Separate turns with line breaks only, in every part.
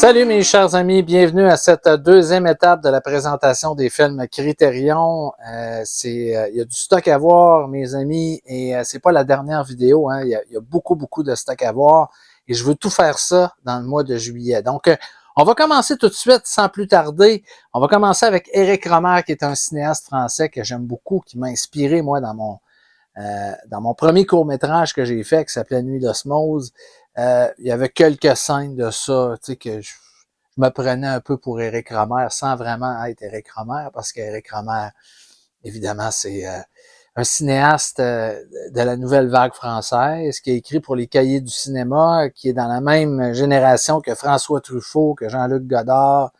Salut mes chers amis, bienvenue à cette deuxième étape de la présentation des films Criterion. Il y a du stock à voir, mes amis, et c'est pas la dernière vidéo. Hein. Il y a beaucoup de stock à voir, et je veux tout faire ça dans le mois de juillet. Donc, on va commencer tout de suite, sans plus tarder. On va commencer avec Éric Rohmer, qui est un cinéaste français que j'aime beaucoup, qui m'a inspiré, moi, dans mon premier court-métrage que j'ai fait, qui s'appelait Nuit d'osmose. Il y avait quelques scènes de ça, tu sais, que je me prenais un peu pour Éric Rohmer, sans vraiment être Éric Rohmer, parce qu'Éric Rohmer, évidemment, c'est un cinéaste de la nouvelle vague française, qui a écrit pour les cahiers du cinéma, qui est dans la même génération que François Truffaut, que Jean-Luc Godard,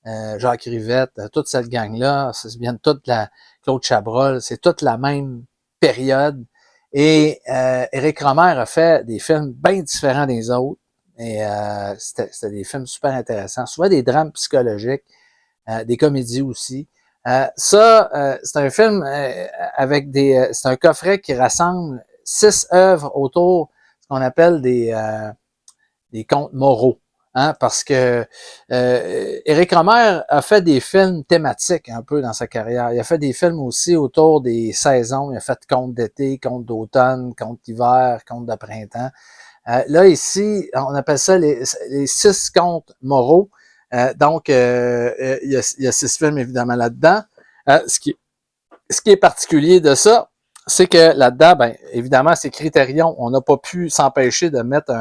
Jacques Rivette, toute cette gang-là, ça vient de toute la Claude Chabrol, c'est toute la même période. Et Éric Rohmer a fait des films bien différents des autres. Et c'était des films super intéressants, souvent des drames psychologiques, des comédies aussi. C'est un film avec c'est un coffret qui rassemble 6 œuvres autour de ce qu'on appelle des contes moraux. Hein, parce que Éric Rohmer a fait des films thématiques un peu dans sa carrière. Il a fait des films aussi autour des saisons. Il a fait contes d'été, contes d'automne, contes d'hiver, contes de printemps. Là, ici, on appelle ça les 6 contes moraux. Donc, il y a 6 films, évidemment, là-dedans. Ce qui est particulier de ça, c'est que là-dedans, ben, évidemment, c'est Criterion. On n'a pas pu s'empêcher de mettre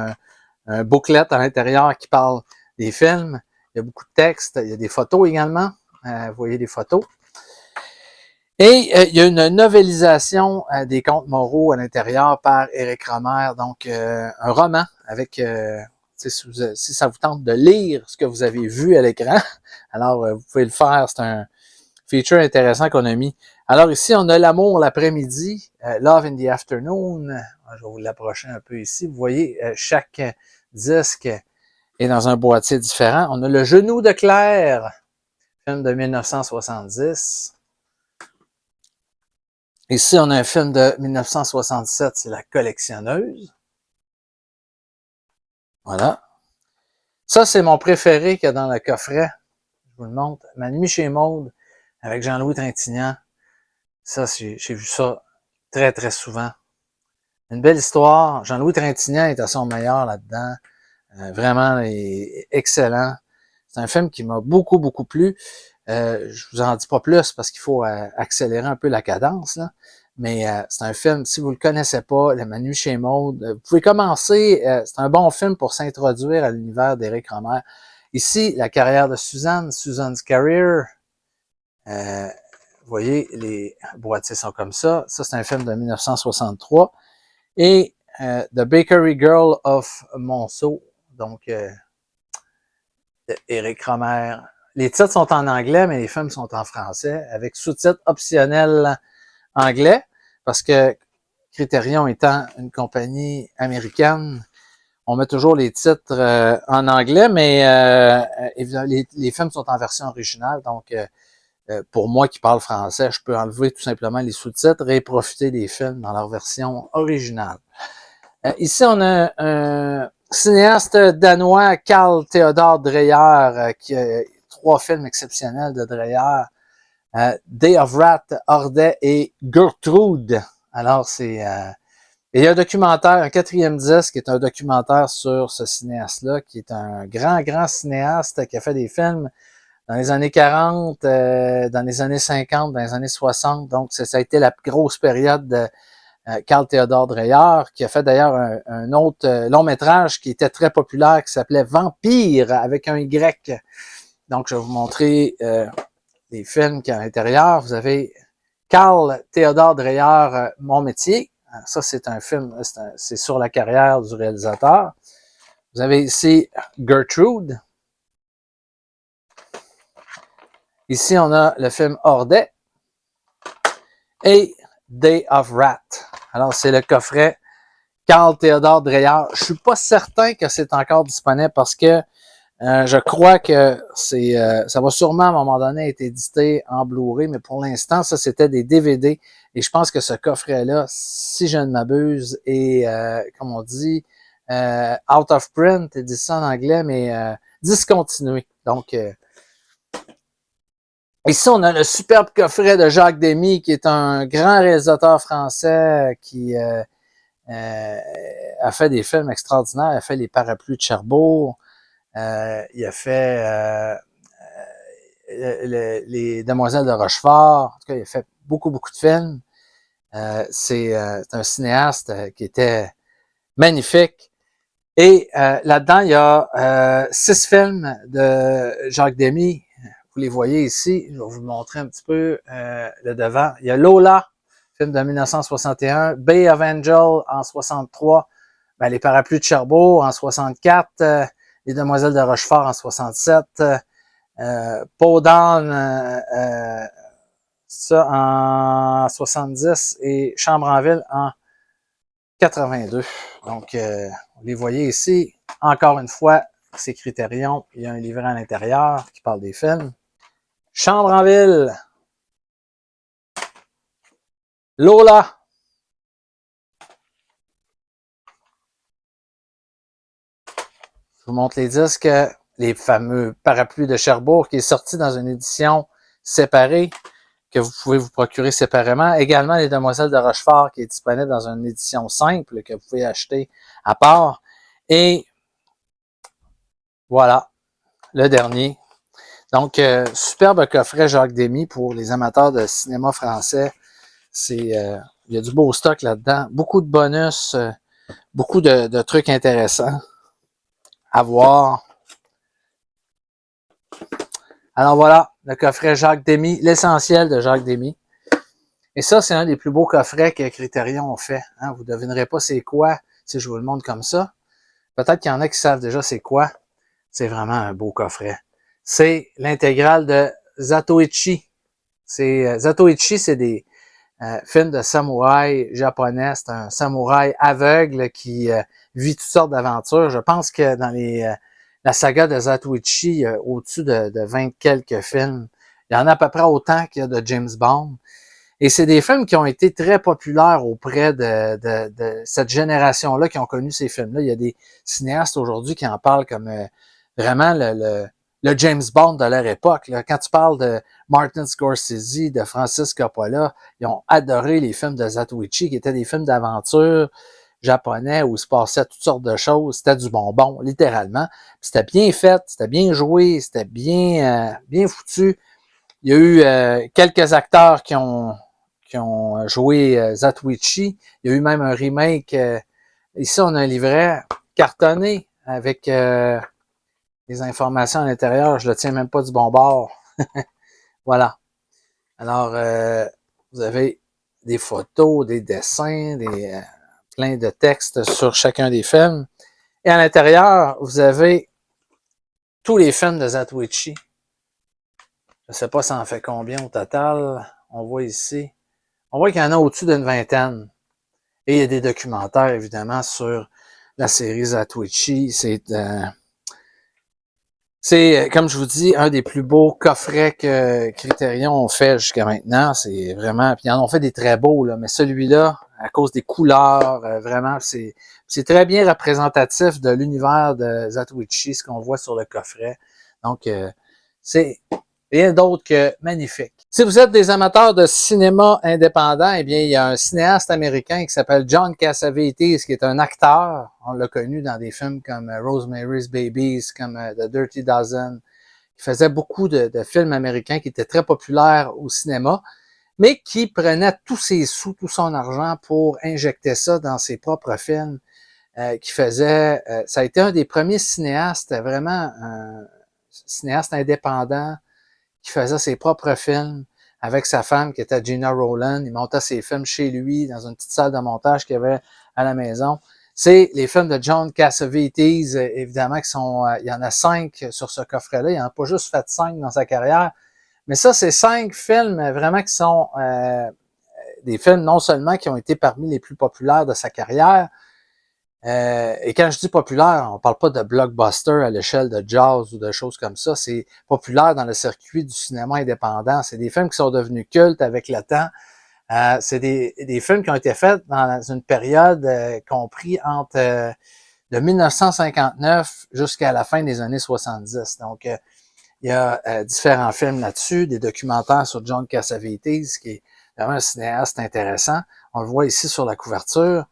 un booklet à l'intérieur qui parle des films. Il y a beaucoup de textes. Il y a des photos également. Vous voyez des photos. Et il y a une novélisation des contes moraux à l'intérieur par Éric Rohmer. Donc, un roman avec... si ça vous tente de lire ce que vous avez vu à l'écran, alors vous pouvez le faire. C'est un feature intéressant qu'on a mis. Alors ici, on a L'amour l'après-midi, Love in the Afternoon. Je vais vous l'approcher un peu ici. Vous voyez, chaque disque est dans un boîtier différent. On a Le genou de Claire, film de 1970. Ici, on a un film de 1967, c'est La collectionneuse. Voilà. Ça, c'est mon préféré qu'il y a dans le coffret. Je vous le montre. Ma nuit chez Maude, avec Jean-Louis Trintignant. Ça, j'ai vu ça très souvent. Une belle histoire. Jean-Louis Trintignant est à son meilleur là-dedans. Vraiment excellent. C'est un film qui m'a beaucoup plu. Je vous en dis pas plus parce qu'il faut accélérer un peu la cadence, là. Mais c'est un film, si vous le connaissez pas, La nuit chez Maude, vous pouvez commencer. C'est un bon film pour s'introduire à l'univers d'Éric Rohmer. Ici, la carrière de Suzanne's Career. Vous voyez, les boîtiers sont comme ça. Ça, c'est un film de 1963. Et The Bakery Girl of Monceau, donc Éric Rohmer. Les titres sont en anglais, mais les films sont en français, avec sous-titres optionnels anglais, parce que Criterion étant une compagnie américaine, on met toujours les titres en anglais, mais les films sont en version originale, donc pour moi qui parle français, je peux enlever tout simplement les sous-titres et profiter des films dans leur version originale. Ici, on a un cinéaste danois, Carl Theodor Dreyer, qui a 3 films exceptionnels de Dreyer. Day of Wrath, Ordet et Gertrude. Alors, il y a un documentaire, un 4e disque, qui est un documentaire sur ce cinéaste-là, qui est un grand cinéaste qui a fait des films dans les années 40, dans les années 50, dans les années 60. Donc, ça a été la grosse période de Carl Theodor Dreyer, qui a fait d'ailleurs un autre long métrage qui était très populaire, qui s'appelait Vampire, avec un Y. Donc, je vais vous montrer des films qui à l'intérieur. Vous avez Carl Theodor Dreyer, Mon métier. Ça, c'est un film, c'est sur la carrière du réalisateur. Vous avez ici Gertrude. Ici, on a le film Ordet et Day of Wrath. Alors, c'est le coffret Carl Theodor Dreyer. Je suis pas certain que c'est encore disponible parce que je crois que ça va sûrement à un moment donné être édité en Blu-ray, mais pour l'instant, ça c'était des DVD. Et je pense que ce coffret-là, si je ne m'abuse, est, comme on dit, out of print, dit ça en anglais, mais discontinué. Donc, ici, on a le superbe coffret de Jacques Demy, qui est un grand réalisateur français qui a fait des films extraordinaires. Il a fait Les Parapluies de Cherbourg. Il a fait Les Demoiselles de Rochefort. En tout cas, il a fait beaucoup, beaucoup de films. C'est un cinéaste qui était magnifique. Et là-dedans, il y a 6 films de Jacques Demy. Vous les voyez ici. Je vais vous montrer un petit peu le devant. Il y a Lola, film de 1961. Bay of Angel en 63. Ben, Les Parapluies de Cherbourg en 64. Les Demoiselles de Rochefort en 67. Peau d'âne, ça en 70. Et Chambre en ville en 82. Donc, vous les voyez ici. Encore une fois, c'est Criterion. Il y a un livret à l'intérieur qui parle des films. Chambre en ville. Lola. Je vous montre les disques. Les fameux Parapluies de Cherbourg qui est sorti dans une édition séparée que vous pouvez vous procurer séparément. Également, Les Demoiselles de Rochefort qui est disponible dans une édition simple que vous pouvez acheter à part. Et voilà, le dernier. Donc, superbe coffret Jacques Demy pour les amateurs de cinéma français. Il y a du beau stock là-dedans. Beaucoup de bonus, beaucoup de trucs intéressants à voir. Alors voilà, le coffret Jacques Demy, l'essentiel de Jacques Demy. Et ça, c'est un des plus beaux coffrets que Criterion ont fait. Hein? Vous ne devinerez pas c'est quoi si je vous le montre comme ça. Peut-être qu'il y en a qui savent déjà c'est quoi. C'est vraiment un beau coffret. C'est l'intégrale de Zatoichi. Zatoichi, c'est des films de samouraï japonais. C'est un samouraï aveugle qui vit toutes sortes d'aventures. Je pense que dans la saga de Zatoichi, il y a au-dessus de 20 quelques films. Il y en a à peu près autant qu'il y a de James Bond. Et c'est des films qui ont été très populaires auprès de cette génération-là qui ont connu ces films-là. Il y a des cinéastes aujourd'hui qui en parlent comme vraiment le James Bond de leur époque. Là. Quand tu parles de Martin Scorsese, de Francis Coppola, ils ont adoré les films de Zatoichi, qui étaient des films d'aventure japonais où il se passait toutes sortes de choses. C'était du bonbon, littéralement. Puis c'était bien fait, c'était bien joué, c'était bien foutu. Il y a eu quelques acteurs qui ont joué Zatoichi. Il y a eu même un remake. Ici, on a un livret cartonné avec les informations à l'intérieur. Je le tiens même pas du bon bord. Voilà. Alors, vous avez des photos, des dessins, plein de textes sur chacun des films. Et à l'intérieur, vous avez tous les films de Zatoichi. Je ne sais pas ça en fait combien au total. On voit ici. On voit qu'il y en a au-dessus d'une vingtaine. Et il y a des documentaires, évidemment, sur la série Zatoichi. C'est, comme je vous dis, un des plus beaux coffrets que Criterion ont fait jusqu'à maintenant. C'est vraiment... Puis ils en ont fait des très beaux, là, mais celui-là, à cause des couleurs, vraiment, c'est très bien représentatif de l'univers de Zatoichi, ce qu'on voit sur le coffret. Donc, c'est rien d'autre que magnifique. Si vous êtes des amateurs de cinéma indépendant, eh bien, il y a un cinéaste américain qui s'appelle John Cassavetes, qui est un acteur. On l'a connu dans des films comme Rosemary's Babies, comme The Dirty Dozen. Il faisait beaucoup de films américains qui étaient très populaires au cinéma, mais qui prenait tous ses sous, tout son argent pour injecter ça dans ses propres films. Ça a été un des premiers cinéastes, vraiment un cinéaste indépendant, qui faisait ses propres films avec sa femme qui était Gina Rowland. Il montait ses films chez lui dans une petite salle de montage qu'il y avait à la maison. C'est les films de John Cassavetes, évidemment, il y en a 5 sur ce coffret-là. Il n'en a pas juste fait 5 dans sa carrière. Mais ça, c'est 5 films vraiment qui sont des films non seulement qui ont été parmi les plus populaires de sa carrière, et quand je dis populaire, on parle pas de blockbuster à l'échelle de Jaws ou de choses comme ça. C'est populaire dans le circuit du cinéma indépendant. C'est des films qui sont devenus cultes avec le temps. C'est des films qui ont été faits dans une période compris entre de 1959 jusqu'à la fin des années 70. Donc, il y a différents films là-dessus, des documentaires sur John Cassavetes, qui est vraiment un cinéaste intéressant. On le voit ici sur la couverture.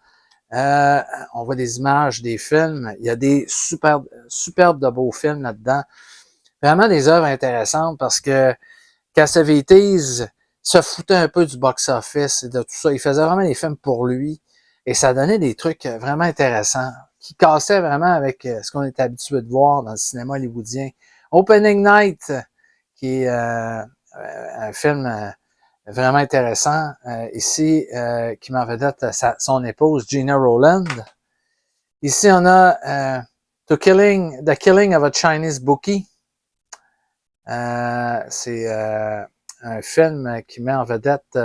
On voit des images des films. Il y a des superbes de beaux films là-dedans. Vraiment des œuvres intéressantes parce que Cassavetes se foutait un peu du box-office et de tout ça. Il faisait vraiment des films pour lui et ça donnait des trucs vraiment intéressants qui cassaient vraiment avec ce qu'on est habitué de voir dans le cinéma hollywoodien. Opening Night, qui est un film vraiment intéressant ici, qui met en vedette son épouse Gina Rowland. Ici, on a The Killing of a Chinese Bookie. C'est un film qui met en vedette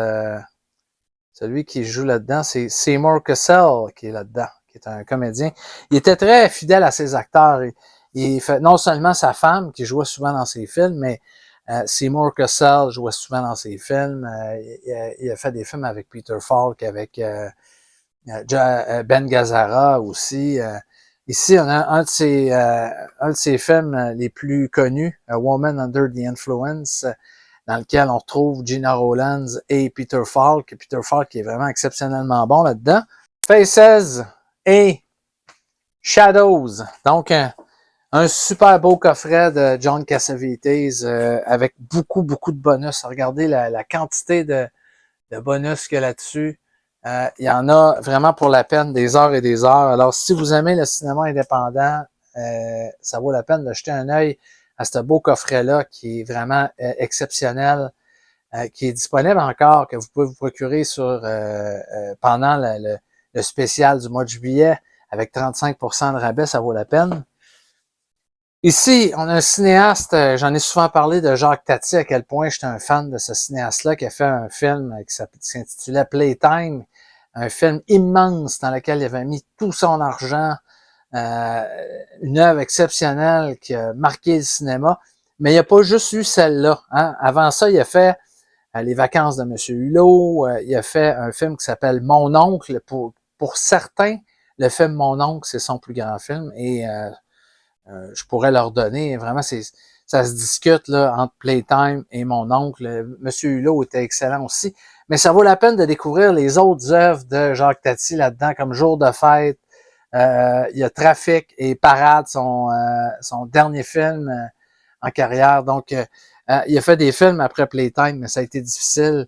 celui qui joue là-dedans, c'est Seymour Cassel qui est là-dedans, qui est un comédien. Il était très fidèle à ses acteurs. Il fait non seulement sa femme, qui jouait souvent dans ses films, mais Seymour Cassel jouait souvent dans ses films. Il a fait des films avec Peter Falk, avec Ben Gazzara aussi. Ici, on a un de ses films les plus connus, A Woman Under the Influence, dans lequel on retrouve Gina Rowlands et Peter Falk. Peter Falk qui est vraiment exceptionnellement bon là-dedans. Faces et Shadows. Donc, un super beau coffret de John Cassavetes avec beaucoup de bonus. Regardez la quantité de bonus qu'il y a là-dessus. Il y en a vraiment pour la peine des heures et des heures. Alors, si vous aimez le cinéma indépendant, ça vaut la peine de jeter un œil à ce beau coffret-là qui est vraiment exceptionnel, qui est disponible encore, que vous pouvez vous procurer sur pendant le spécial du mois de juillet avec 35% de rabais, ça vaut la peine. Ici, on a un cinéaste, j'en ai souvent parlé de Jacques Tati, à quel point j'étais un fan de ce cinéaste-là, qui a fait un film qui s'intitulait Playtime, un film immense dans lequel il avait mis tout son argent, une œuvre exceptionnelle qui a marqué le cinéma, mais il n'y a pas juste eu celle-là. Hein. Avant ça, il a fait Les vacances de Monsieur Hulot, il a fait un film qui s'appelle Mon oncle. Pour certains, le film Mon oncle, c'est son plus grand film, et je pourrais leur donner, vraiment, ça se discute là, entre Playtime et Mon oncle. Monsieur Hulot était excellent aussi, mais ça vaut la peine de découvrir les autres œuvres de Jacques Tati là-dedans, comme Jour de fête. Il y a Trafic et Parade, son dernier film en carrière. Donc, il a fait des films après Playtime, mais ça a été difficile.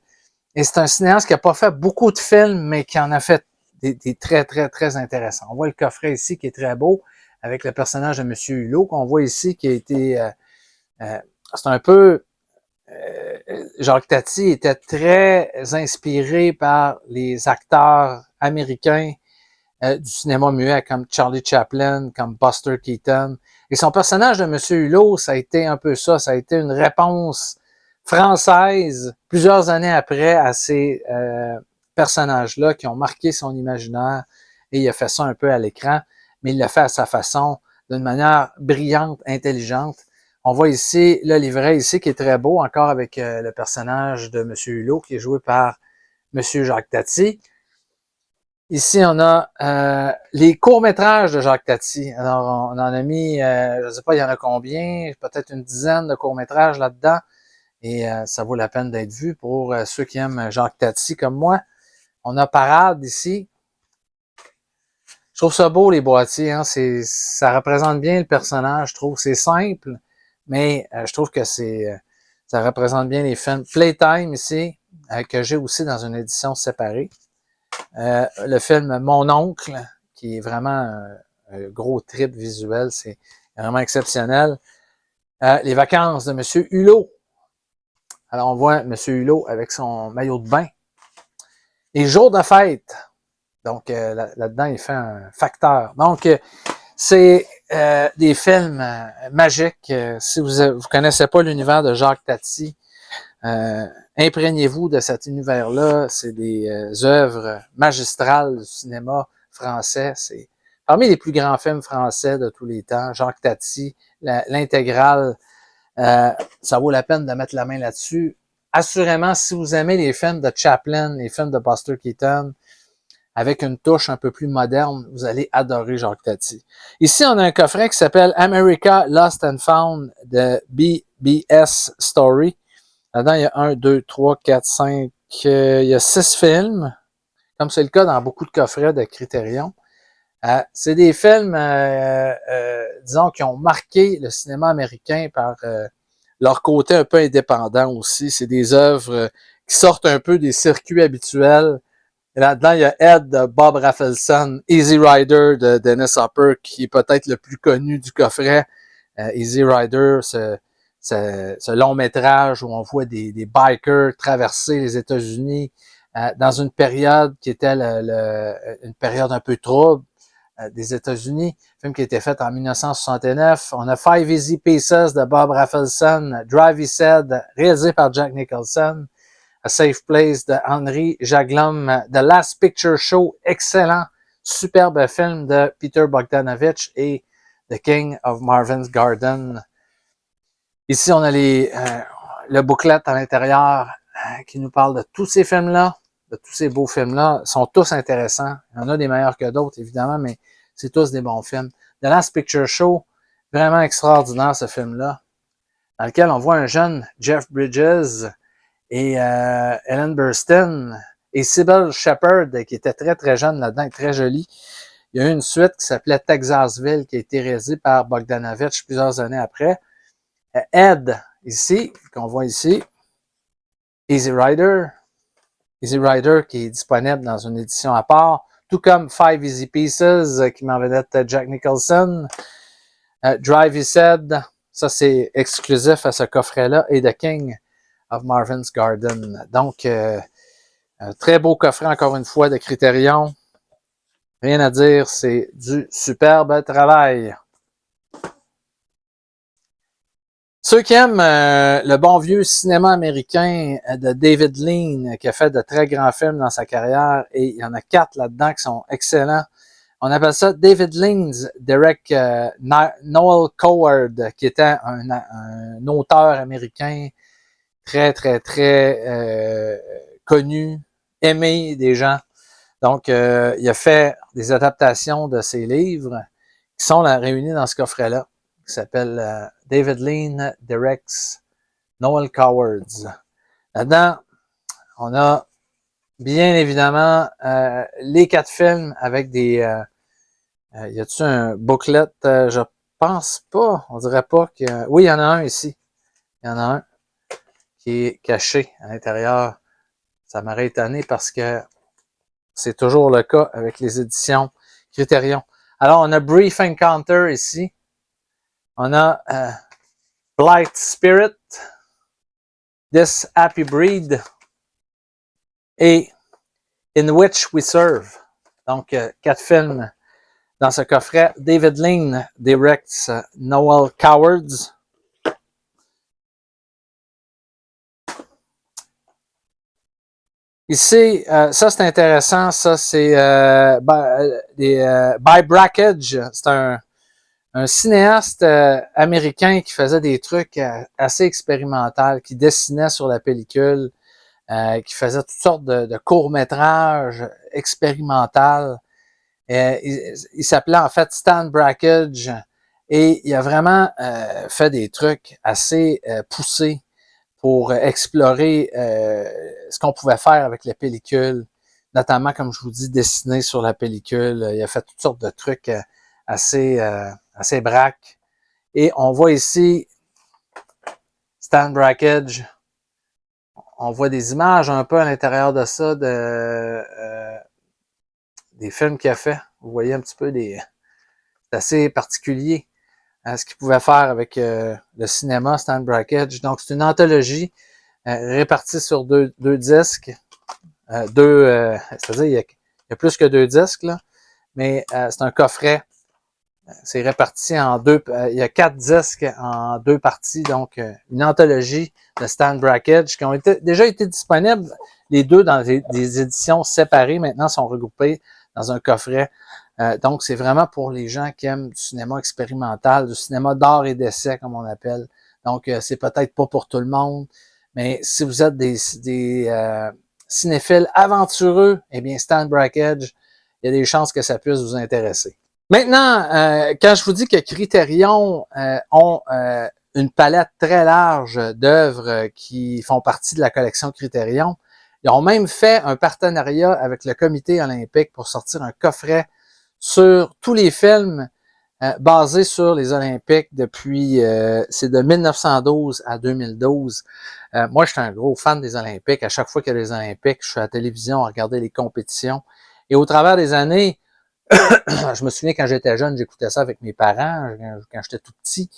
Et c'est un cinéaste qui n'a pas fait beaucoup de films, mais qui en a fait des très intéressants. On voit le coffret ici qui est très beau, avec le personnage de Monsieur Hulot, qu'on voit ici, qui a été... c'est un peu... Jacques Tati était très inspiré par les acteurs américains du cinéma muet, comme Charlie Chaplin, comme Buster Keaton. Et son personnage de Monsieur Hulot, ça a été un peu ça. Ça a été une réponse française, plusieurs années après, à ces personnages-là qui ont marqué son imaginaire. Et il a fait ça un peu à l'écran, mais il l'a fait à sa façon, d'une manière brillante, intelligente. On voit ici le livret ici qui est très beau, encore avec le personnage de Monsieur Hulot, qui est joué par Monsieur Jacques Tati. Ici, on a les courts-métrages de Jacques Tati. Alors, on en a mis, je ne sais pas, il y en a combien, peut-être une dizaine de courts-métrages là-dedans. Et ça vaut la peine d'être vu pour ceux qui aiment Jacques Tati comme moi. On a Parade ici. Je trouve ça beau, les boîtiers. Hein? Ça représente bien le personnage, je trouve. C'est simple, mais je trouve que ça représente bien les films. Playtime ici, que j'ai aussi dans une édition séparée. Le film Mon oncle, qui est vraiment un gros trip visuel, c'est vraiment exceptionnel. Les vacances de Monsieur Hulot. Alors, on voit Monsieur Hulot avec son maillot de bain. Les jours de fête. Donc, là-dedans, il fait un facteur. Donc, c'est des films magiques. Si vous ne connaissez pas l'univers de Jacques Tati, imprégnez-vous de cet univers-là. C'est des œuvres magistrales du cinéma français. C'est parmi les plus grands films français de tous les temps. Jacques Tati, l'intégrale, ça vaut la peine de mettre la main là-dessus. Assurément, si vous aimez les films de Chaplin, les films de Buster Keaton, avec une touche un peu plus moderne. Vous allez adorer Jacques Tati. Ici, on a un coffret qui s'appelle America Lost and Found de BBS Story. Là-dedans, il y a 1, 2, 3, 4, 5, il y a 6 films, comme c'est le cas dans beaucoup de coffrets de Criterion. C'est des films, disons, qui ont marqué le cinéma américain par leur côté un peu indépendant aussi. C'est des œuvres qui sortent un peu des circuits habituels. Et là-dedans, il y a Ed de Bob Rafelson, Easy Rider de Dennis Hopper, qui est peut-être le plus connu du coffret. Easy Rider, ce long métrage où on voit des bikers traverser les États-Unis dans une période qui était une période un peu trouble des États-Unis, film qui a été fait en 1969. On a Five Easy Pieces de Bob Rafelson, Drive He Said, réalisé par Jack Nicholson, A Safe Place de Henry Jaglom, The Last Picture Show, excellent, superbe film de Peter Bogdanovich et The King of Marvin's Garden. Ici, on a le booklet à l'intérieur qui nous parle de tous ces films-là, de tous ces beaux films-là. Ils sont tous intéressants. Il y en a des meilleurs que d'autres, évidemment, mais c'est tous des bons films. The Last Picture Show, vraiment extraordinaire ce film-là, dans lequel on voit un jeune Jeff Bridges et Ellen Burstyn et Sybil Shepherd, qui était très très jeune là-dedans, très jolie. Il y a eu une suite qui s'appelait Texasville, qui a été réalisée par Bogdanovich plusieurs années après. Ed, ici, qu'on voit ici, Easy Rider qui est disponible dans une édition à part, tout comme Five Easy Pieces, qui m'en venait de Jack Nicholson, Drive He Said, ça c'est exclusif à ce coffret-là, et The King of Marvin's Garden. Donc, un très beau coffret, encore une fois, de Criterion. Rien à dire, c'est du superbe travail. Ceux qui aiment le bon vieux cinéma américain de David Lean, qui a fait de très grands films dans sa carrière, et il y en a 4 là-dedans qui sont excellents. On appelle ça David Lean's Direct Noel Coward, qui était un auteur américain très, très, très connu, aimé des gens. Donc, il a fait des adaptations de ses livres qui sont réunis dans ce coffret-là, qui s'appelle David Lean Directs Noel Cowards. Là-dedans, on a bien évidemment les 4 films avec des... y a-t-il un booklet? Je pense pas. On dirait pas que... Oui, il y en a un ici. Il y en a un qui est caché à l'intérieur. Ça m'aurait étonné parce que c'est toujours le cas avec les éditions Criterion. Alors, on a Brief Encounter ici. On a Blight Spirit, This Happy Breed et In Which We Serve. Donc, 4 films dans ce coffret. David Lean directs Noel Cowards. Ici, ça c'est intéressant. Ça c'est By Brackage. C'est un cinéaste américain qui faisait des trucs assez expérimentaux, qui dessinait sur la pellicule, qui faisait toutes sortes de courts-métrages expérimentaux. Il s'appelait en fait Stan Brakhage et il a vraiment fait des trucs assez poussés pour explorer ce qu'on pouvait faire avec les pellicules, notamment, comme je vous dis, dessiner sur la pellicule. Il a fait toutes sortes de trucs assez braques. Et on voit ici Stan Brakhage. On voit des images un peu à l'intérieur de ça, des films qu'il a fait. Vous voyez un petit peu c'est assez particulier ce qu'il pouvait faire avec le cinéma, Stan Brakhage. Donc, c'est une anthologie répartie sur deux disques. C'est-à-dire, il y a plus que 2 disques, là, mais c'est un coffret. C'est réparti en 2. Il y a 4 disques en 2 parties, donc une anthologie de Stan Brakhage qui ont déjà été disponibles. Les 2 dans des éditions séparées, maintenant sont regroupés dans un coffret. Donc, c'est vraiment pour les gens qui aiment du cinéma expérimental, du cinéma d'art et d'essai, comme on appelle. Donc, c'est peut-être pas pour tout le monde, mais si vous êtes des cinéphiles aventureux, eh bien, Stan Brakhage, il y a des chances que ça puisse vous intéresser. Maintenant, quand je vous dis que Criterion ont une palette très large d'œuvres qui font partie de la collection Criterion, ils ont même fait un partenariat avec le Comité olympique pour sortir un coffret sur tous les films basés sur les Olympiques depuis, c'est de 1912 à 2012. Moi, je suis un gros fan des Olympiques. À chaque fois qu'il y a les Olympiques, je suis à la télévision à regarder les compétitions. Et au travers des années, je me souviens quand j'étais jeune, j'écoutais ça avec mes parents, quand j'étais tout petit.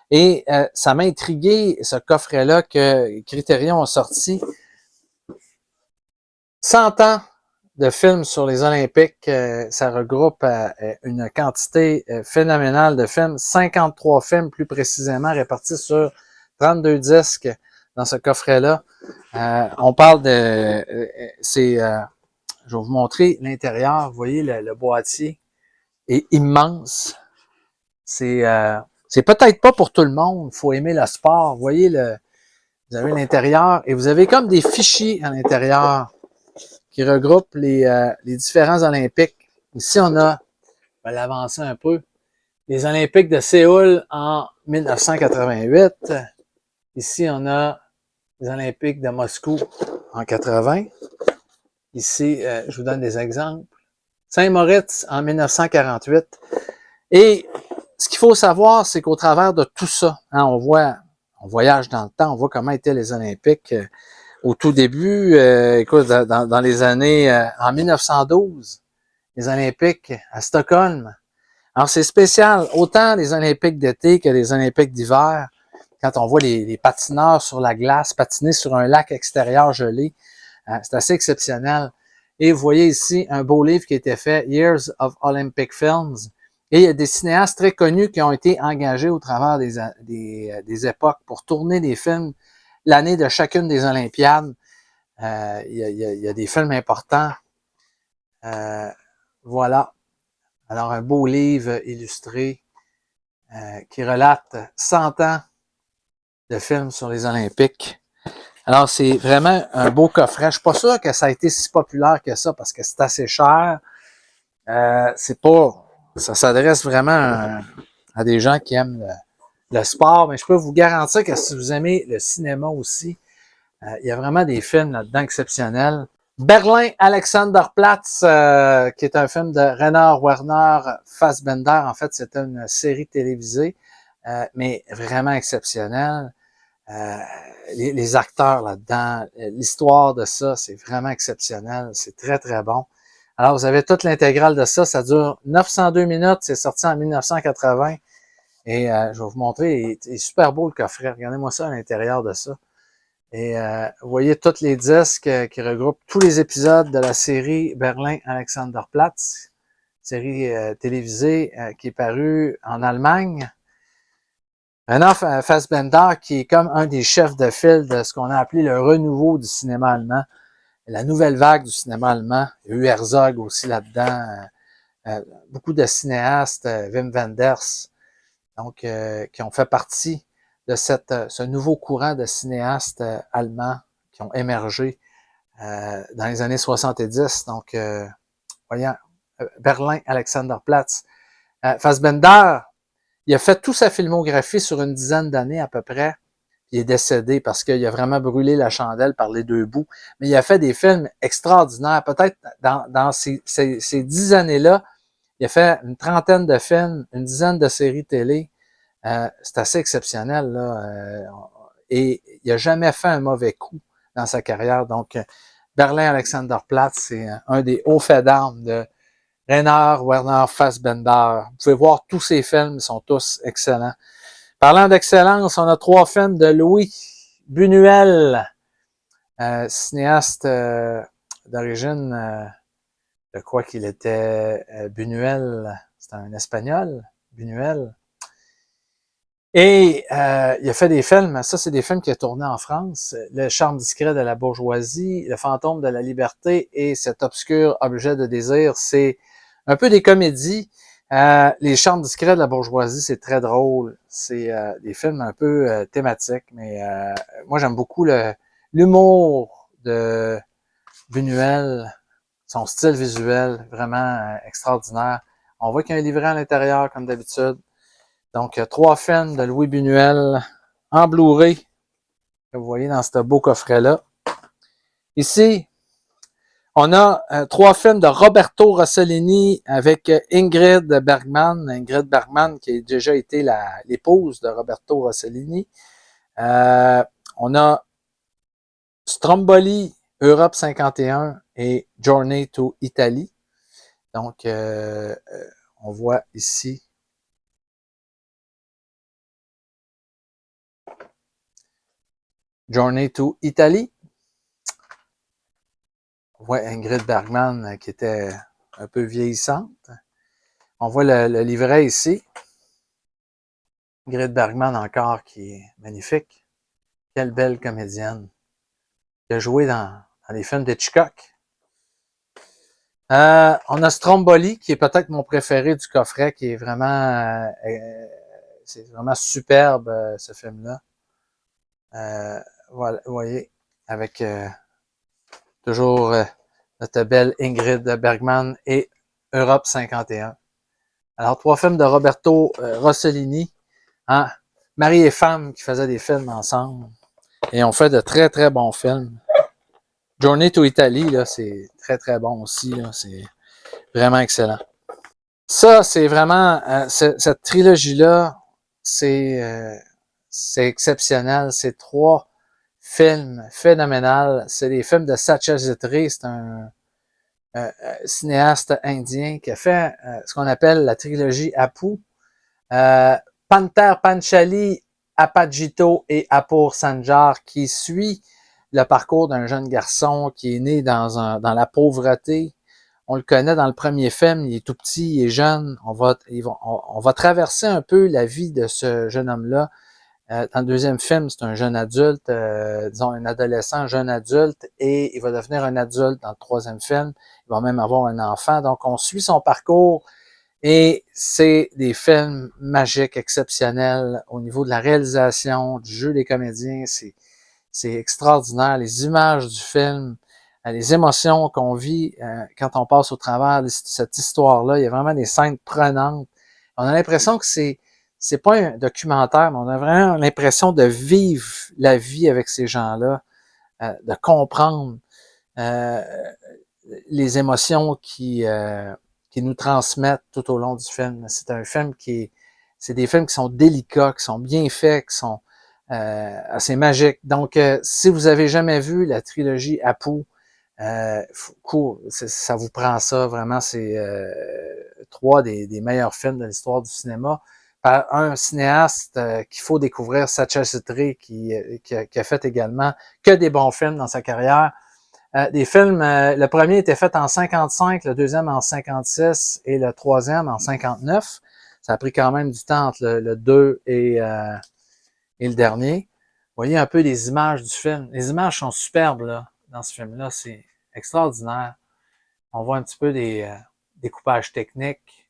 Et ça m'a intrigué, ce coffret-là que Criterion a sorti. 100 ans de films sur les Olympiques, ça regroupe une quantité phénoménale de films, 53 films plus précisément répartis sur 32 disques dans ce coffret-là. On parle de... je vais vous montrer l'intérieur, vous voyez le boîtier est immense. C'est peut-être pas pour tout le monde, il faut aimer le sport. Vous voyez, vous avez l'intérieur et vous avez comme des fichiers à l'intérieur qui regroupent les différents Olympiques. Ici, on a, je vais l'avancer un peu, les Olympiques de Séoul en 1988. Ici, on a les Olympiques de Moscou en 80. Ici, je vous donne des exemples. Saint-Moritz en 1948. Et ce qu'il faut savoir, c'est qu'au travers de tout ça, hein, on voyage dans le temps, on voit comment étaient les Olympiques au tout début, écoute, dans les années, en 1912, les Olympiques à Stockholm. Alors, c'est spécial, autant les Olympiques d'été que les Olympiques d'hiver, quand on voit les patineurs sur la glace patiner sur un lac extérieur gelé, c'est assez exceptionnel. Et vous voyez ici un beau livre qui a été fait, Years of Olympic Films. Et il y a des cinéastes très connus qui ont été engagés au travers des époques pour tourner des films l'année de chacune des Olympiades. Il y a des films importants. Voilà. Alors, un beau livre illustré qui relate 100 ans de films sur les Olympiques. Alors, c'est vraiment un beau coffret. Je suis pas sûr que ça a été si populaire que ça parce que c'est assez cher. C'est pas... Ça s'adresse vraiment à des gens qui aiment le sport, mais je peux vous garantir que si vous aimez le cinéma aussi, il y a vraiment des films là-dedans exceptionnels. Berlin Alexanderplatz, qui est un film de Rainer Werner Fassbinder. En fait, c'était une série télévisée, mais vraiment exceptionnelle. Les acteurs là-dedans, l'histoire de ça, c'est vraiment exceptionnel. C'est très, très bon. Alors, vous avez toute l'intégrale de ça. Ça dure 902 minutes. C'est sorti en 1980. Et je vais vous montrer. Il est super beau le coffret. Regardez-moi ça à l'intérieur de ça. Et vous voyez tous les disques qui regroupent tous les épisodes de la série Berlin Alexanderplatz, série télévisée qui est parue en Allemagne. Rainer Fassbinder, qui est comme un des chefs de file de ce qu'on a appelé le renouveau du cinéma allemand, la nouvelle vague du cinéma allemand. Il y a eu Herzog aussi là-dedans, beaucoup de cinéastes, Wim Wenders, donc qui ont fait partie de ce nouveau courant de cinéastes allemands qui ont émergé dans les années 70. Donc, voyons, Berlin, Alexanderplatz. Fassbinder, il a fait toute sa filmographie sur une dizaine d'années à peu près. Il est décédé parce qu'il a vraiment brûlé la chandelle par les deux bouts. Mais il a fait des films extraordinaires. Peut-être dans ces 10 années-là, il a fait une trentaine de films, une dizaine de séries télé. C'est assez exceptionnel, là. Et il n'a jamais fait un mauvais coup dans sa carrière. Donc, Berlin Alexanderplatz, c'est un des hauts faits d'armes de Rainer Werner Fassbinder. Vous pouvez voir tous ses films, ils sont tous excellents. Parlant d'excellence, on a 3 films de Louis Buñuel, cinéaste d'origine, je crois qu'il était Buñuel, c'est un Espagnol, Buñuel. Et il a fait des films, ça c'est des films qu'il a tournés en France, Le charme discret de la bourgeoisie, Le fantôme de la liberté et Cet obscur objet de désir, c'est un peu des comédies. Les charmes discrets de la bourgeoisie, c'est très drôle. C'est des films un peu thématiques, mais moi j'aime beaucoup l'humour de Buñuel. son style visuel, vraiment extraordinaire. On voit qu'il y a un livret à l'intérieur, comme d'habitude. Donc, 3 films de Louis Buñuel en Blu-ray, que vous voyez dans ce beau coffret-là. Ici, on a 3 films de Roberto Rossellini avec Ingrid Bergman. Ingrid Bergman, qui a déjà été l'épouse de Roberto Rossellini. On a Stromboli, Europe 51 et Journey to Italy. Donc, on voit ici Journey to Italy. On voit Ingrid Bergman qui était un peu vieillissante. On voit le livret ici. Ingrid Bergman encore qui est magnifique. Quelle belle comédienne. Qui a joué dans les films d'Hitchcock. On a Stromboli, qui est peut-être mon préféré du coffret, qui est vraiment c'est vraiment superbe, ce film-là. Voilà, vous voyez, avec toujours notre belle Ingrid Bergman et Europe 51. Alors, 3 films de Roberto Rossellini, hein, mari et femme qui faisaient des films ensemble. Et on fait de très, très bons films. Journey to Italy, là, c'est très, très bon aussi. Là, c'est vraiment excellent. Ça, c'est vraiment... cette trilogie-là, c'est exceptionnel. C'est 3 films phénoménaux. C'est des films de Satyajit. C'est un cinéaste indien qui a fait ce qu'on appelle la trilogie Apu. Panther Panchali, Apajito et Apur Sanjar, qui suit le parcours d'un jeune garçon qui est né dans la pauvreté. On le connaît dans le premier film, il est tout petit, il est jeune. On va traverser un peu la vie de ce jeune homme-là. Dans le deuxième film, c'est un jeune adulte, disons un adolescent, jeune adulte, et il va devenir un adulte dans le troisième film. Il va même avoir un enfant. Donc, on suit son parcours et c'est des films magiques, exceptionnels au niveau de la réalisation, du jeu des comédiens. C'est extraordinaire. Les images du film, les émotions qu'on vit quand on passe au travers de cette histoire-là. Il y a vraiment des scènes prenantes. On a l'impression que c'est pas un documentaire, mais on a vraiment l'impression de vivre la vie avec ces gens-là, de comprendre les émotions qui nous transmettent tout au long du film. C'est un film c'est des films qui sont délicats, qui sont bien faits, qui sont assez magiques. Donc, si vous avez jamais vu la trilogie Apu, ça vous prend ça, vraiment, c'est 3 des meilleurs films de l'histoire du cinéma. Par un cinéaste qu'il faut découvrir, Satyajit Ray, qui a fait également que des bons films dans sa carrière. Des films, le premier était fait en 55, le deuxième en 56 et le troisième en 59. Ça a pris quand même du temps entre le 2 et le dernier. Vous voyez un peu les images du film. Les images sont superbes là, dans ce film-là. C'est extraordinaire. On voit un petit peu des découpages techniques.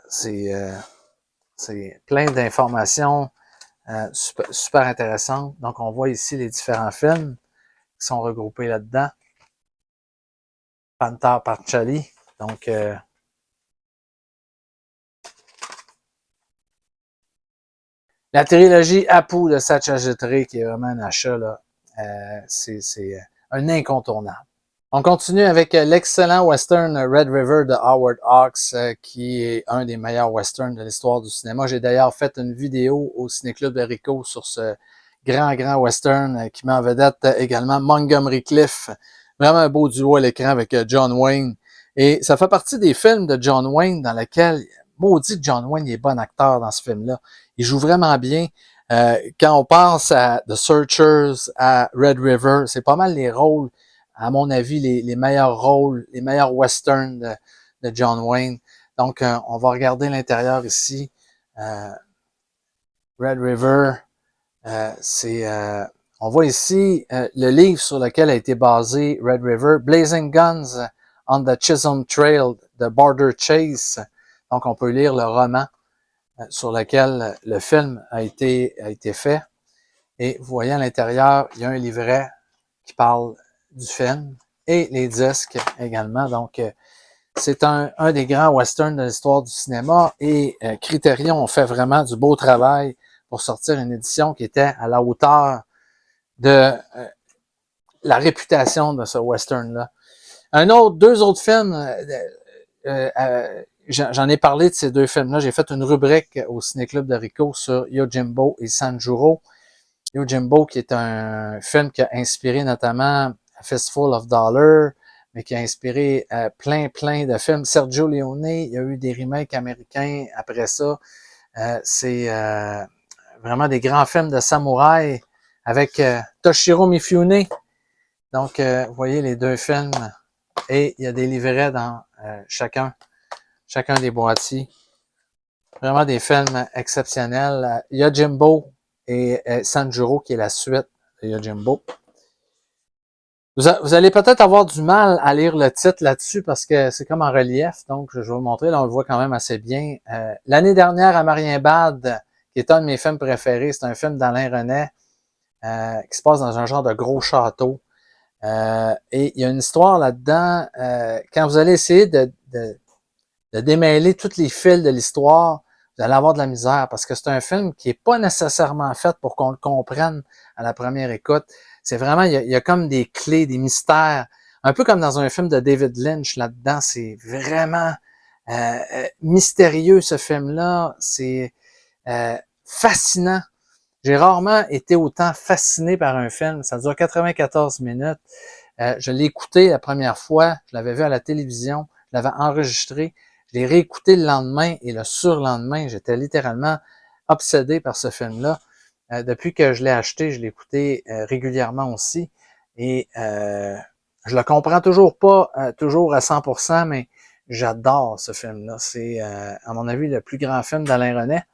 C'est plein d'informations super intéressantes. Donc, on voit ici les différents films qui sont regroupés là-dedans. Panther Panchali. Donc, la trilogie Apu de Satyajit Ray, qui est vraiment un achat, là, c'est un incontournable. On continue avec l'excellent western Red River de Howard Hawks, qui est un des meilleurs westerns de l'histoire du cinéma. J'ai d'ailleurs fait une vidéo au Ciné-Club de Rico sur ce grand western qui met en vedette également Montgomery Clift. Vraiment un beau duo à l'écran avec John Wayne. Et ça fait partie des films de John Wayne dans lesquels, maudit John Wayne, il est bon acteur dans ce film-là. Il joue vraiment bien. Quand on pense à The Searchers, à Red River, c'est pas mal les rôles, à mon avis, les meilleurs rôles, les meilleurs westerns de John Wayne. Donc, on va regarder l'intérieur ici. Red River, on voit ici le livre sur lequel a été basé Red River, Blazing Guns on the Chisholm Trail de Border Chase. Donc, on peut lire le roman sur lequel le film a été fait. Et vous voyez à l'intérieur, il y a un livret qui parle du film. et les disques également. Donc, c'est un des grands westerns de l'histoire du cinéma et Criterion ont fait vraiment du beau travail pour sortir une édition qui était à la hauteur de la réputation de ce western-là. Deux autres films, j'en ai parlé de ces deux films-là. J'ai fait une rubrique au Ciné-Club de Rico sur Yojimbo et Sanjuro. Yojimbo, qui est un film qui a inspiré notamment A Fistful of Dollars, mais qui a inspiré plein de films. Sergio Leone, il y a eu des remakes américains après ça. C'est vraiment des grands films de samouraï avec Toshiro Mifune. Donc, vous voyez les deux films et il y a des livrets dans chacun des boîtiers. Vraiment des films exceptionnels. Yojimbo et Sanjuro, qui est la suite de Yojimbo. Vous allez peut-être avoir du mal à lire le titre là-dessus parce que c'est comme en relief, donc je vais vous montrer, là on le voit quand même assez bien. L'année dernière à Marienbad, qui est un de mes films préférés, c'est un film d'Alain Resnais qui se passe dans un genre de gros château. Et il y a une histoire là-dedans, quand vous allez essayer de démêler tous les fils de l'histoire, vous allez avoir de la misère parce que c'est un film qui est pas nécessairement fait pour qu'on le comprenne à la première écoute. C'est vraiment, il y a comme des clés, des mystères, un peu comme dans un film de David Lynch là-dedans. C'est vraiment mystérieux ce film-là. C'est fascinant. J'ai rarement été autant fasciné par un film. Ça dure 94 minutes. Je l'ai écouté la première fois, je l'avais vu à la télévision, je l'avais enregistré, je l'ai réécouté le lendemain et le surlendemain, j'étais littéralement obsédé par ce film-là. Depuis que je l'ai acheté, je l'ai écouté régulièrement aussi et je le comprends toujours pas, toujours à 100%, mais j'adore ce film-là. C'est, à mon avis, le plus grand film d'Alain Resnais.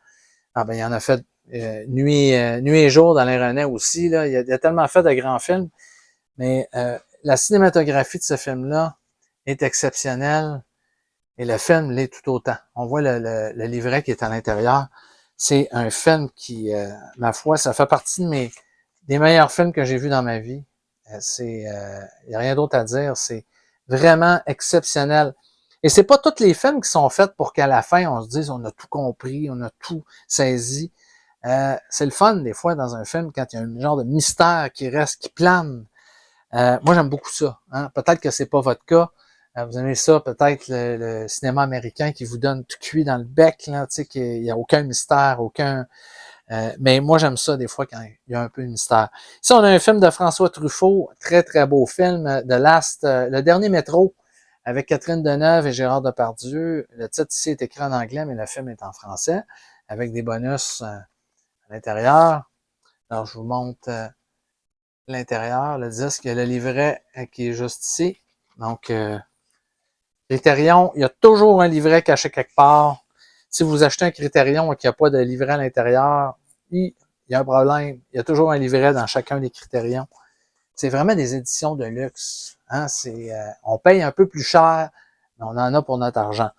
Ah ben, il en a fait Nuit et jour d'Alain Resnais aussi. Là. Il a tellement fait de grands films, mais la cinématographie de ce film-là est exceptionnelle et le film l'est tout autant. On voit le livret qui est à l'intérieur. C'est un film qui, ma foi, ça fait partie de des meilleurs films que j'ai vus dans ma vie. Il n'y a rien d'autre à dire. C'est vraiment exceptionnel. Et c'est pas tous les films qui sont faits pour qu'à la fin, on se dise on a tout compris, on a tout saisi. C'est le fun, des fois, dans un film, quand il y a un genre de mystère qui reste, qui plane. Moi, j'aime beaucoup ça. Hein? Peut-être que c'est pas votre cas. Vous aimez ça, peut-être le cinéma américain qui vous donne tout cuit dans le bec, là, tu sais, qu'il n'y a aucun mystère, aucun. Mais moi, j'aime ça des fois quand il y a un peu de mystère. Ici, on a un film de François Truffaut, très beau film, Le Dernier Métro, avec Catherine Deneuve et Gérard Depardieu. Le titre ici est écrit en anglais, mais le film est en français, avec des bonus à l'intérieur. Alors, je vous montre l'intérieur, le disque, le livret qui est juste ici. Donc, Criterion, il y a toujours un livret caché quelque part. Si vous achetez un Criterion et qu'il n'y a pas de livret à l'intérieur, il y a un problème. Il y a toujours un livret dans chacun des Criterions. C'est vraiment des éditions de luxe. Hein? On paye un peu plus cher, mais on en a pour notre argent.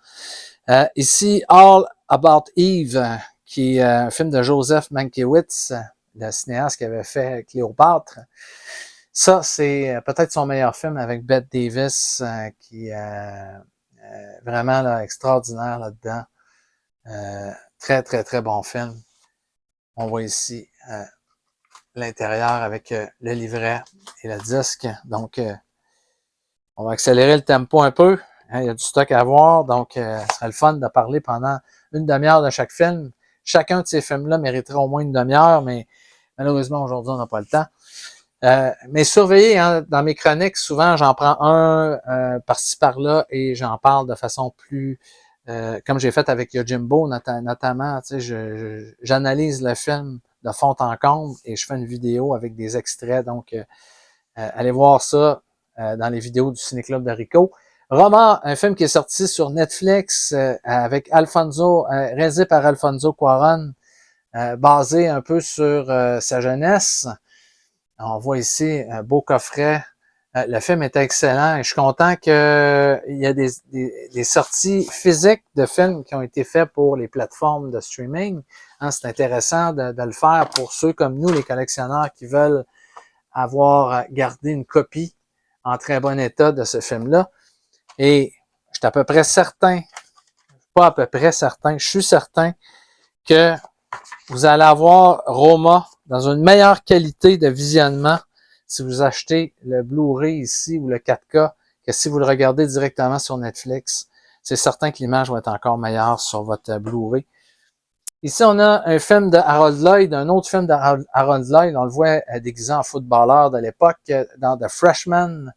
Ici, All About Eve, qui est un film de Joseph Mankiewicz, le cinéaste qui avait fait Cléopâtre. Ça, c'est peut-être son meilleur film avec Bette Davis, qui est vraiment là, extraordinaire là-dedans. Très bon film. On voit ici l'intérieur avec le livret et le disque. Donc, on va accélérer le tempo un peu. Hein, il y a du stock à voir, donc ce serait le fun de parler pendant une demi-heure de chaque film. Chacun de ces films-là mériterait au moins une demi-heure, mais malheureusement, aujourd'hui, on n'a pas le temps. Mais surveillez, hein, dans mes chroniques, souvent j'en prends un par-ci par-là et j'en parle de façon plus, comme j'ai fait avec Yojimbo notamment, tu sais, j'analyse le film de fond en comble et je fais une vidéo avec des extraits, donc allez voir ça dans les vidéos du Ciné-Club de Rico. Roma, un film qui est sorti sur Netflix avec réalisé par Alfonso Cuarón, basé un peu sur sa jeunesse. On voit ici un beau coffret. Le film est excellent et je suis content qu'il y a des sorties physiques de films qui ont été faits pour les plateformes de streaming. Hein, c'est intéressant de le faire pour ceux comme nous, les collectionneurs, qui veulent avoir gardé une copie en très bon état de ce film-là. Et je suis à peu près certain, pas à peu près certain, je suis certain que vous allez avoir Roma dans une meilleure qualité de visionnement si vous achetez le Blu-ray ici ou le 4K que si vous le regardez directement sur Netflix. C'est certain que l'image va être encore meilleure sur votre Blu-ray. Ici, on a un film de Harold Lloyd, un autre film de Harold Lloyd. On le voit déguisé en footballeur de l'époque dans The Freshman.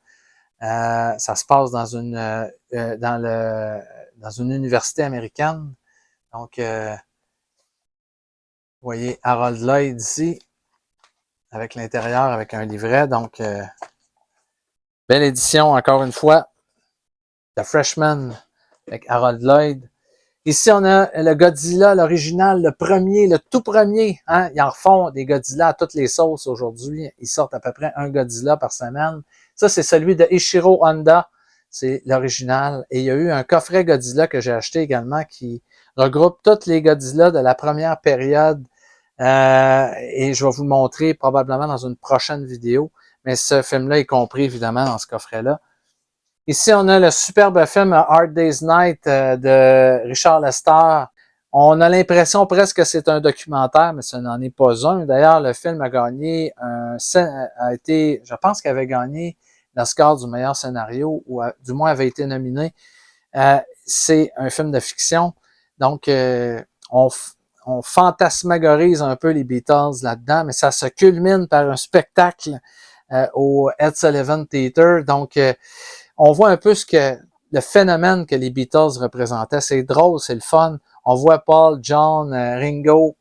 Ça se passe dans une université américaine. Donc, vous voyez Harold Lloyd ici, avec l'intérieur, avec un livret. Donc, belle édition, encore une fois. The Freshman, avec Harold Lloyd. Ici, on a le Godzilla, l'original, le premier, le tout premier. Hein? Ils en refont des Godzilla à toutes les sauces aujourd'hui. Ils sortent à peu près un Godzilla par semaine. Ça, c'est celui de Ishiro Honda. C'est l'original. Et il y a eu un coffret Godzilla que j'ai acheté également qui regroupe tous les Godzilla de la première période. Et je vais vous le montrer probablement dans une prochaine vidéo. Mais ce film-là est compris évidemment dans ce coffret-là. Ici, on a le superbe film Hard Day's Night de Richard Lester. On a l'impression presque que c'est un documentaire, mais ce n'en est pas un. D'ailleurs, le film a gagné je pense qu'il avait gagné l'Oscar du meilleur scénario, ou du moins avait été nominé. C'est un film de fiction. Donc, on fantasmagorise un peu les Beatles là-dedans, mais ça se culmine par un spectacle au Ed Sullivan Theatre. Donc, on voit un peu le phénomène que les Beatles représentaient. C'est drôle, c'est le fun. On voit Paul, John, Ringo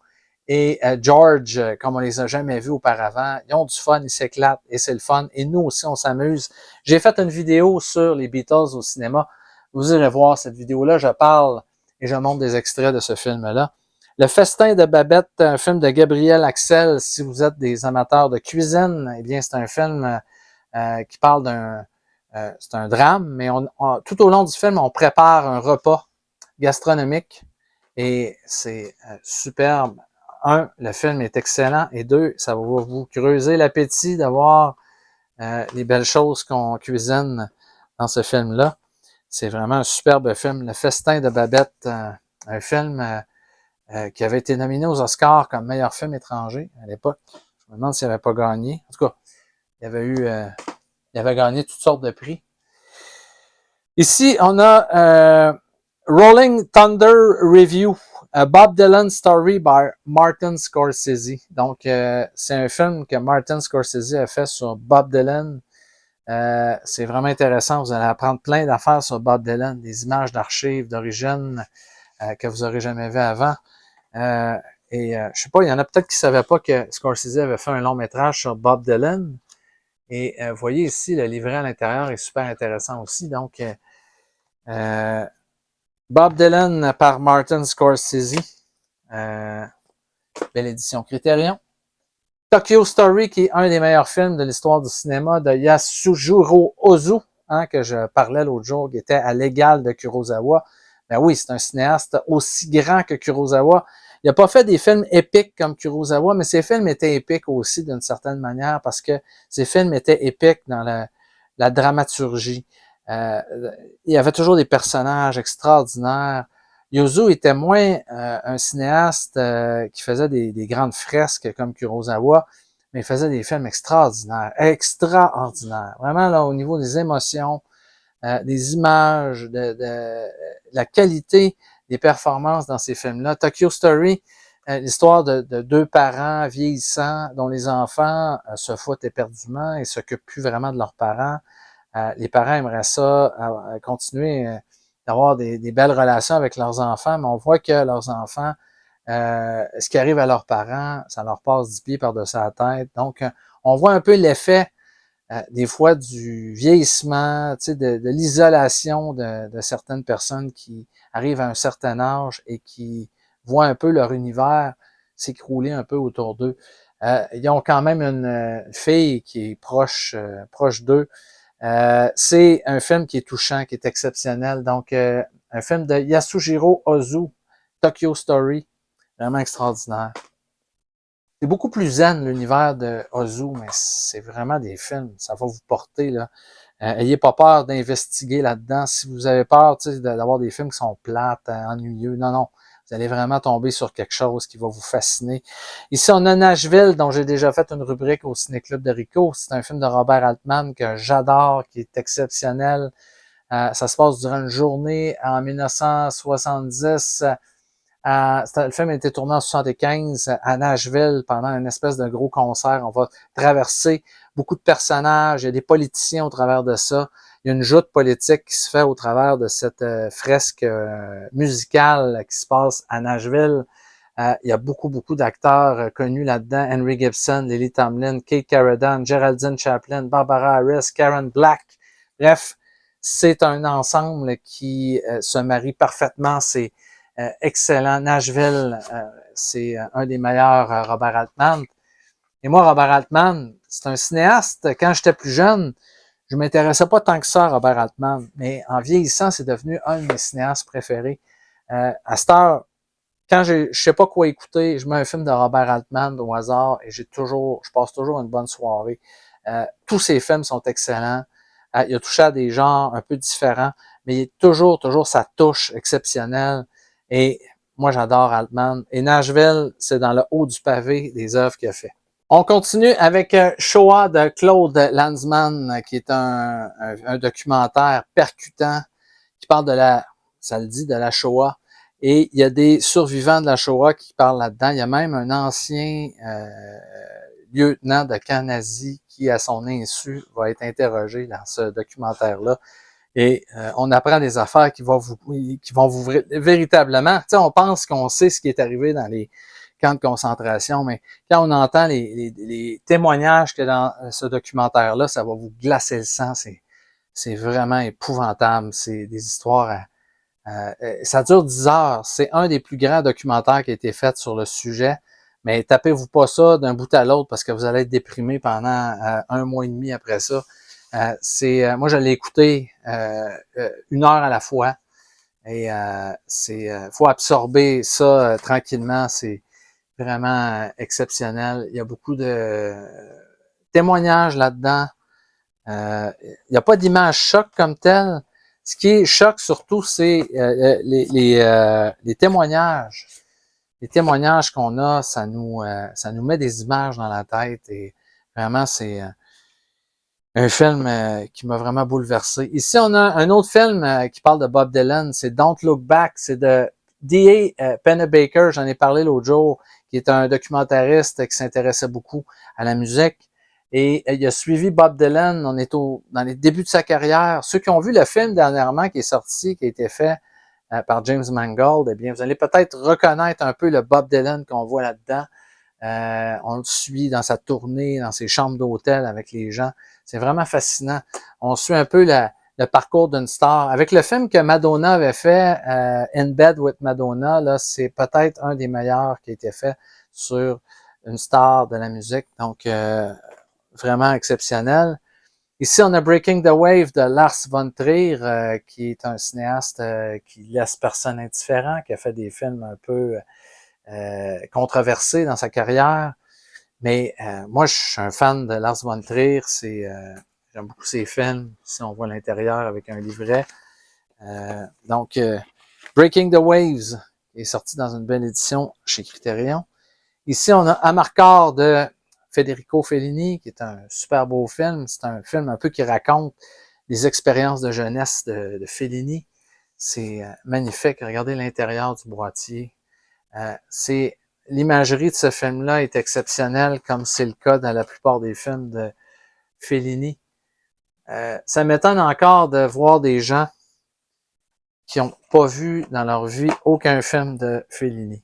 et George, comme on les a jamais vus auparavant. Ils ont du fun, ils s'éclatent et c'est le fun. Et nous aussi, on s'amuse. J'ai fait une vidéo sur les Beatles au cinéma. Vous irez voir cette vidéo-là. Je parle et je montre des extraits de ce film-là. Le Festin de Babette, un film de Gabriel Axel. Si vous êtes des amateurs de cuisine, eh bien, c'est un film qui parle c'est un drame, mais tout au long du film, on prépare un repas gastronomique et c'est superbe. Un, le film est excellent et deux, ça va vous creuser l'appétit d'avoir les belles choses qu'on cuisine dans ce film-là. C'est vraiment un superbe film. Le Festin de Babette, un film qui avait été nominé aux Oscars comme meilleur film étranger à l'époque. Je me demande s'il n'avait pas gagné. En tout cas, il avait gagné toutes sortes de prix. Ici, on a Rolling Thunder Review, a Bob Dylan Story by Martin Scorsese. Donc, c'est un film que Martin Scorsese a fait sur Bob Dylan. C'est vraiment intéressant. Vous allez apprendre plein d'affaires sur Bob Dylan, des images d'archives d'origine que vous n'aurez jamais vues avant. Je sais pas, il y en a peut-être qui ne savaient pas que Scorsese avait fait un long métrage sur Bob Dylan. Et vous voyez ici, le livret à l'intérieur est super intéressant aussi. Donc, Bob Dylan par Martin Scorsese. Belle édition Criterion. Tokyo Story, qui est un des meilleurs films de l'histoire du cinéma de Yasujiro Ozu, hein, que je parlais l'autre jour, qui était à l'égal de Kurosawa. Ben oui, c'est un cinéaste aussi grand que Kurosawa. Il n'a pas fait des films épiques comme Kurosawa, mais ses films étaient épiques aussi d'une certaine manière parce que ses films étaient épiques dans la dramaturgie. Il y avait toujours des personnages extraordinaires. Ozu était moins un cinéaste qui faisait des grandes fresques comme Kurosawa, mais il faisait des films extraordinaires, extraordinaires. Vraiment, là, au niveau des émotions, des images, de la qualité des performances dans ces films-là. Tokyo Story, l'histoire de deux parents vieillissants dont les enfants se foutent éperdument et s'occupent plus vraiment de leurs parents. Les parents aimeraient ça, continuer d'avoir des belles relations avec leurs enfants, mais on voit que leurs enfants, ce qui arrive à leurs parents, ça leur passe 10 pieds par-dessus la tête. Donc, on voit un peu l'effet des fois du vieillissement, tu sais, de l'isolation de certaines personnes qui arrivent à un certain âge et qui voient un peu leur univers s'écrouler un peu autour d'eux. Ils ont quand même une fille qui est proche d'eux. C'est un film qui est touchant, qui est exceptionnel. Donc, un film de Yasujiro Ozu, Tokyo Story, vraiment extraordinaire. C'est beaucoup plus zen, l'univers de Ozu, mais c'est vraiment des films. Ça va vous porter, là. Ayez pas peur d'investiguer là-dedans. Si vous avez peur d'avoir des films qui sont plates, ennuyeux, non, non. Vous allez vraiment tomber sur quelque chose qui va vous fasciner. Ici, on a Nashville, dont j'ai déjà fait une rubrique au Ciné-Club de Rico. C'est un film de Robert Altman que j'adore, qui est exceptionnel. Ça se passe durant une journée en 1970. Le film a été tourné en 75 à Nashville pendant une espèce de gros concert. On va traverser beaucoup de personnages. Il y a des politiciens au travers de ça. Il y a une joute politique qui se fait au travers de cette fresque musicale qui se passe à Nashville. Il y a beaucoup, beaucoup d'acteurs connus là-dedans. Henry Gibson, Lily Tomlin, Kate Carradine, Geraldine Chaplin, Barbara Harris, Karen Black. Bref, c'est un ensemble qui se marie parfaitement. C'est excellent. Nashville, c'est un des meilleurs Robert Altman. Et moi, Robert Altman, c'est un cinéaste. Quand j'étais plus jeune, je m'intéressais pas tant que ça à Robert Altman, mais en vieillissant, c'est devenu un de mes cinéastes préférés. À cette heure, quand je sais pas quoi écouter, je mets un film de Robert Altman au hasard et je passe toujours une bonne soirée. Tous ses films sont excellents. Il a touché à des genres un peu différents, mais il est toujours sa touche exceptionnelle. Et moi, j'adore Altman. Et Nashville, c'est dans le haut du pavé des œuvres qu'il a fait. On continue avec Shoah de Claude Lanzmann, qui est un documentaire percutant qui parle ça le dit, de la Shoah. Et il y a des survivants de la Shoah qui parlent là-dedans. Il y a même un ancien lieutenant de camp nazi qui, à son insu, va être interrogé dans ce documentaire-là. Et on apprend des affaires qui vont vous véritablement... Tu sais, on pense qu'on sait ce qui est arrivé dans les camps de concentration, mais quand on entend les témoignages que dans ce documentaire-là, ça va vous glacer le sang. C'est vraiment épouvantable. C'est des histoires... ça dure 10 heures. C'est un des plus grands documentaires qui a été fait sur le sujet. Mais tapez-vous pas ça d'un bout à l'autre parce que vous allez être déprimé pendant un mois et demi après ça. Moi, je l'ai écouté 1 heure à la fois. Et faut absorber ça tranquillement. C'est vraiment exceptionnel. Il y a beaucoup de témoignages là-dedans. Il n'y a pas d'image choc comme telle. Ce qui est choc surtout, c'est les témoignages. Les témoignages qu'on a, ça nous met des images dans la tête et vraiment, c'est un film qui m'a vraiment bouleversé. Ici, on a un autre film qui parle de Bob Dylan, c'est Don't Look Back, c'est de D.A. Pennebaker, j'en ai parlé l'autre jour, qui est un documentariste qui s'intéressait beaucoup à la musique. Et il a suivi Bob Dylan, on est dans les débuts de sa carrière. Ceux qui ont vu le film dernièrement qui est sorti, qui a été fait par James Mangold, eh bien, vous allez peut-être reconnaître un peu le Bob Dylan qu'on voit là-dedans. On le suit dans sa tournée, dans ses chambres d'hôtel avec les gens. C'est vraiment fascinant. On suit un peu le parcours d'une star. Avec le film que Madonna avait fait, In Bed with Madonna, là, c'est peut-être un des meilleurs qui a été fait sur une star de la musique. Donc, vraiment exceptionnel. Ici, on a Breaking the Wave de Lars von Trier, qui est un cinéaste qui laisse personne indifférent, qui a fait des films un peu controversés dans sa carrière. Mais moi, je suis un fan de Lars von Trier. J'aime beaucoup ses films. Ici, on voit l'intérieur avec un livret. Donc, Breaking the Waves est sorti dans une belle édition chez Criterion. Ici, on a Amarcord de Federico Fellini, qui est un super beau film. C'est un film un peu qui raconte les expériences de jeunesse de Fellini. C'est magnifique. Regardez l'intérieur du boîtier. L'imagerie de ce film-là est exceptionnelle, comme c'est le cas dans la plupart des films de Fellini. Ça m'étonne encore de voir des gens qui n'ont pas vu dans leur vie aucun film de Fellini.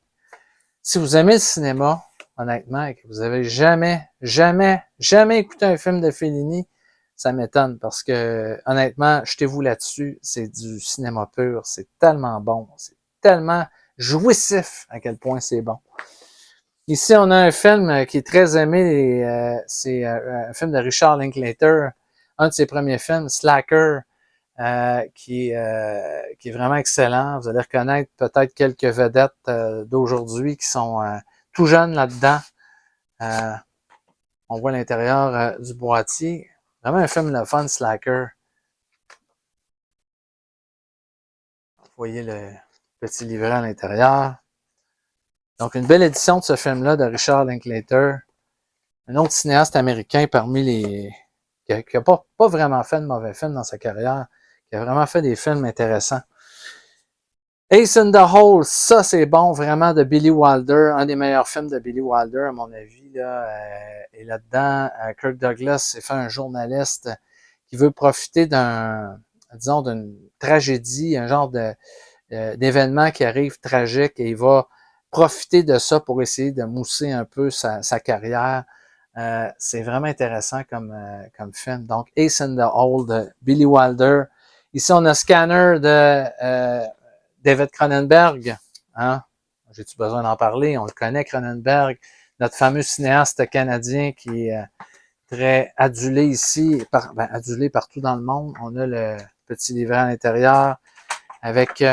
Si vous aimez le cinéma, honnêtement, et que vous avez jamais écouté un film de Fellini, ça m'étonne parce que, honnêtement, jetez-vous là-dessus, c'est du cinéma pur, c'est tellement bon, c'est tellement jouissif à quel point c'est bon. Ici, on a un film qui est très aimé, c'est un film de Richard Linklater, un de ses premiers films, Slacker, qui est vraiment excellent. Vous allez reconnaître peut-être quelques vedettes d'aujourd'hui qui sont tout jeunes là-dedans. On voit l'intérieur du boîtier. Vraiment un film le fun, Slacker. voyez le petit livret à l'intérieur. Donc, une belle édition de ce film-là de Richard Linklater. Un autre cinéaste américain parmi les... qui n'a pas vraiment fait de mauvais films dans sa carrière, qui a vraiment fait des films intéressants. Ace in the Hole, ça c'est bon, vraiment, de Billy Wilder, un des meilleurs films de Billy Wilder, à mon avis, là, et là-dedans, Kirk Douglas s'est fait un journaliste qui veut profiter disons, d'une tragédie, un genre d'événement qui arrive tragique, et il va profiter de ça pour essayer de mousser un peu sa carrière. C'est vraiment intéressant comme film. Donc, Ace in the Hole de Billy Wilder. Ici, on a Scanner de David Cronenberg. Hein? J'ai-tu besoin d'en parler? On le connaît, Cronenberg, notre fameux cinéaste canadien qui est très adulé ici, adulé partout dans le monde. On a le petit livret à l'intérieur avec... vous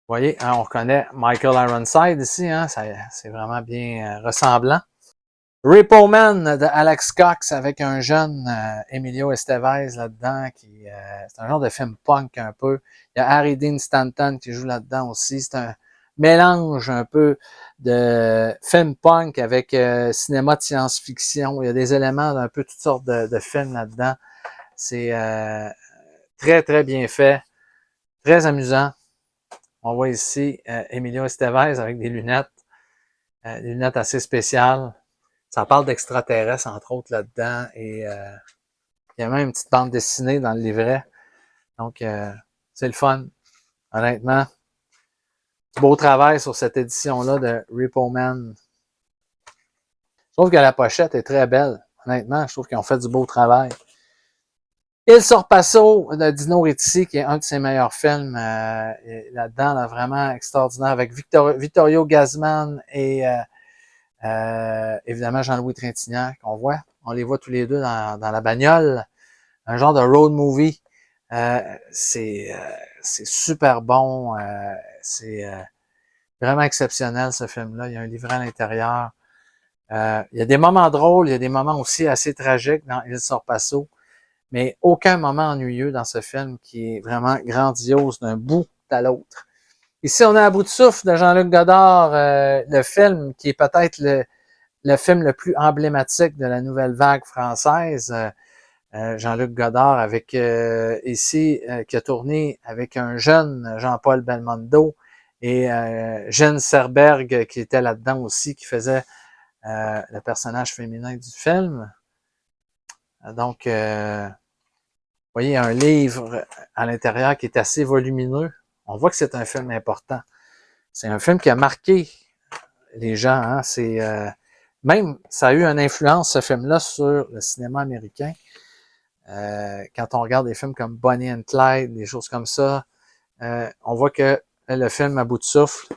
voyez, hein, on reconnaît Michael Ironside ici, hein, c'est vraiment bien ressemblant. Repo Man de Alex Cox avec un jeune Emilio Estevez là-dedans, c'est un genre de film punk un peu. Il y a Harry Dean Stanton qui joue là-dedans aussi. C'est un mélange un peu de film punk avec cinéma de science-fiction. Il y a des éléments d'un peu toutes sortes de films là-dedans. C'est très, très bien fait, très amusant. On voit ici Emilio Estevez avec des lunettes assez spéciales. Ça parle d'extraterrestres, entre autres, là-dedans. Et il y a même une petite bande dessinée dans le livret. Donc, c'est le fun. Honnêtement, beau travail sur cette édition-là de Repo Man. Je trouve que la pochette est très belle. Honnêtement, je trouve qu'ils ont fait du beau travail. Il Sorpasso de Dino Risi, qui est un de ses meilleurs films là-dedans, là, vraiment extraordinaire, avec Vittorio Gassman et évidemment Jean-Louis Trintignant, qu'on voit. On les voit tous les deux dans la bagnole. Un genre de road movie. C'est super bon. C'est vraiment exceptionnel, ce film-là. Il y a un livret à l'intérieur. Il y a des moments drôles, il y a des moments aussi assez tragiques dans Il Sorpasso, mais aucun moment ennuyeux dans ce film qui est vraiment grandiose d'un bout à l'autre. Ici, on est à bout de souffle de Jean-Luc Godard, le film qui est peut-être le film le plus emblématique de la nouvelle vague française. Jean-Luc Godard avec ici qui a tourné avec un jeune Jean-Paul Belmondo et Jeanne Serberg qui était là-dedans aussi, qui faisait le personnage féminin du film. Donc, vous voyez, il y a un livre à l'intérieur qui est assez volumineux. On voit que c'est un film important. C'est un film qui a marqué les gens. Hein? Même, ça a eu une influence, ce film-là, sur le cinéma américain. Quand on regarde des films comme Bonnie and Clyde, des choses comme ça, on voit que le film À bout de souffle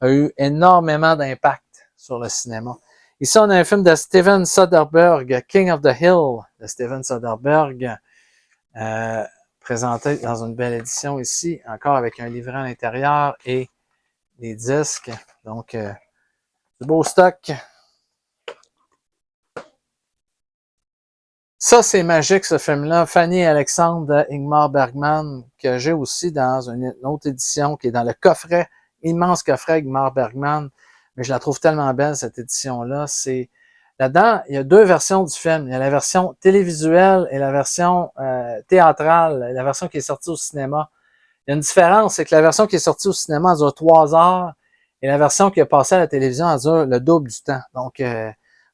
a eu énormément d'impact sur le cinéma. Ici, on a un film de Steven Soderbergh, King of the Hill, de Steven Soderbergh, présenté dans une belle édition ici, encore avec un livret à l'intérieur et des disques. Donc, du beau stock. Ça, c'est magique, ce film-là. Fanny et Alexandre de Ingmar Bergman, que j'ai aussi dans une autre édition, qui est dans le coffret, immense coffret Ingmar Bergman. Mais je la trouve tellement belle, cette édition-là. Là-dedans, il y a deux versions du film. Il y a la version télévisuelle et la version théâtrale, la version qui est sortie au cinéma. Il y a une différence, c'est que la version qui est sortie au cinéma, elle dure 3 heures, et la version qui est passée à la télévision, elle dure le double du temps. Donc,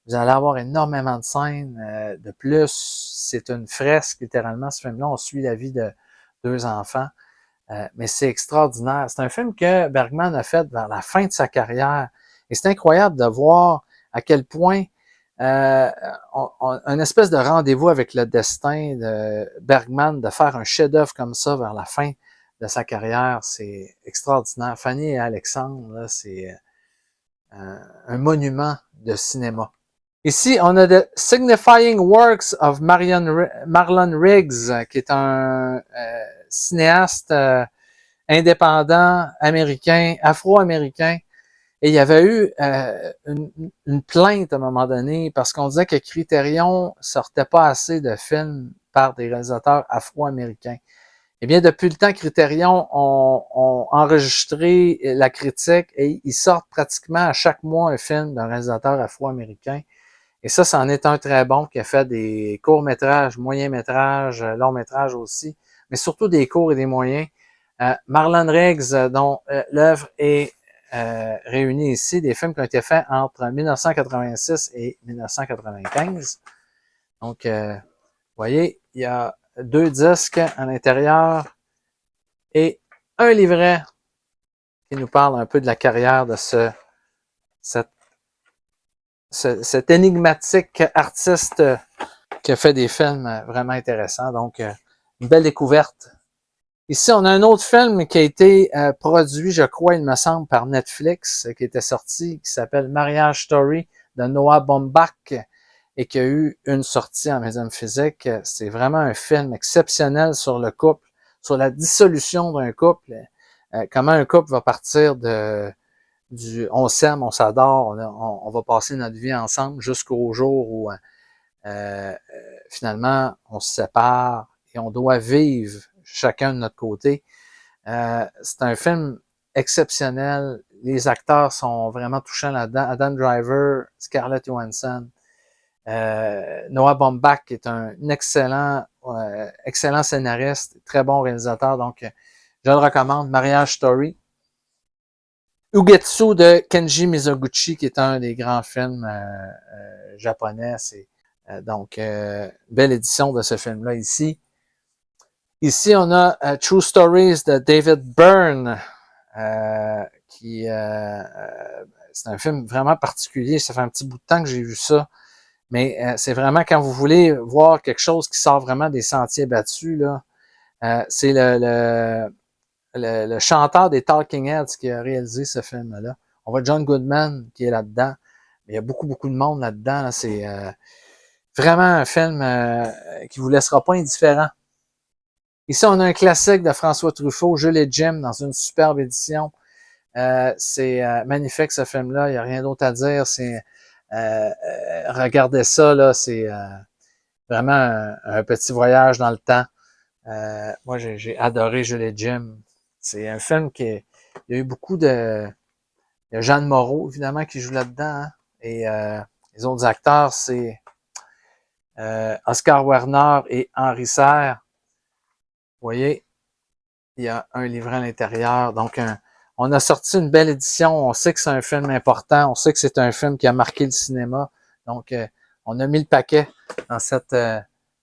vous allez avoir énormément de scènes. De plus, c'est une fresque, littéralement, ce film-là. On suit la vie de deux enfants. Mais c'est extraordinaire. C'est un film que Bergman a fait vers la fin de sa carrière. Et c'est incroyable de voir à quel point un espèce de rendez-vous avec le destin de Bergman, de faire un chef-d'œuvre comme ça vers la fin de sa carrière, c'est extraordinaire. Fanny et Alexandre, là, c'est un monument de cinéma. Ici, on a The Signifying Works of Marlon Riggs, qui est un cinéaste indépendant, américain, afro-américain. Et il y avait eu une plainte à un moment donné parce qu'on disait que Criterion sortait pas assez de films par des réalisateurs afro-américains. Eh bien, depuis le temps, Criterion ont enregistré la critique et ils sortent pratiquement à chaque mois un film d'un réalisateur afro-américain. Et ça, c'en est un très bon qui a fait des courts-métrages, moyens-métrages, longs-métrages aussi, mais surtout des courts et des moyens. Marlon Riggs, dont l'œuvre est réunie ici, des films qui ont été faits entre 1986 et 1995. Donc, vous voyez, il y a 2 disques à l'intérieur et un livret qui nous parle un peu de la carrière de cet énigmatique artiste qui a fait des films vraiment intéressants. Donc, une belle découverte. Ici, on a un autre film qui a été produit, je crois, il me semble, par Netflix, qui était sorti, qui s'appelle Marriage Story de Noah Baumbach et qui a eu une sortie en médium physique. C'est vraiment un film exceptionnel sur le couple, sur la dissolution d'un couple, comment un couple va partir du on s'aime, on s'adore, on va passer notre vie ensemble jusqu'au jour où finalement on se sépare et on doit vivre chacun de notre côté. C'est un film exceptionnel. Les acteurs sont vraiment touchants là-dedans. Adam Driver, Scarlett Johansson, Noah Baumbach est un excellent scénariste, très bon réalisateur. Donc, je le recommande. Mariage Story. Ugetsu de Kenji Mizoguchi, qui est un des grands films japonais. Donc, belle édition de ce film-là ici. Ici, on a True Stories de David Byrne, c'est un film vraiment particulier. Ça fait un petit bout de temps que j'ai vu ça. Mais c'est vraiment quand vous voulez voir quelque chose qui sort vraiment des sentiers battus, là, c'est le chanteur des Talking Heads qui a réalisé ce film-là. On voit John Goodman qui est là-dedans. Mais il y a beaucoup de monde là-dedans. Là. C'est vraiment un film qui vous laissera pas indifférent. Ici, on a un classique de François Truffaut, Jules et Jim, dans une superbe édition. C'est magnifique ce film-là, il n'y a rien d'autre à dire. Regardez ça, là, c'est vraiment un petit voyage dans le temps. Moi, j'ai adoré Jules et Jim. C'est un film il y a eu beaucoup de... Il y a Jeanne Moreau, évidemment, qui joue là-dedans. Hein, et les autres acteurs, c'est Oscar Werner et Henri Serre. Vous voyez, il y a un livret à l'intérieur. Donc, on a sorti une belle édition. On sait que c'est un film important. On sait que c'est un film qui a marqué le cinéma. Donc, on a mis le paquet dans cette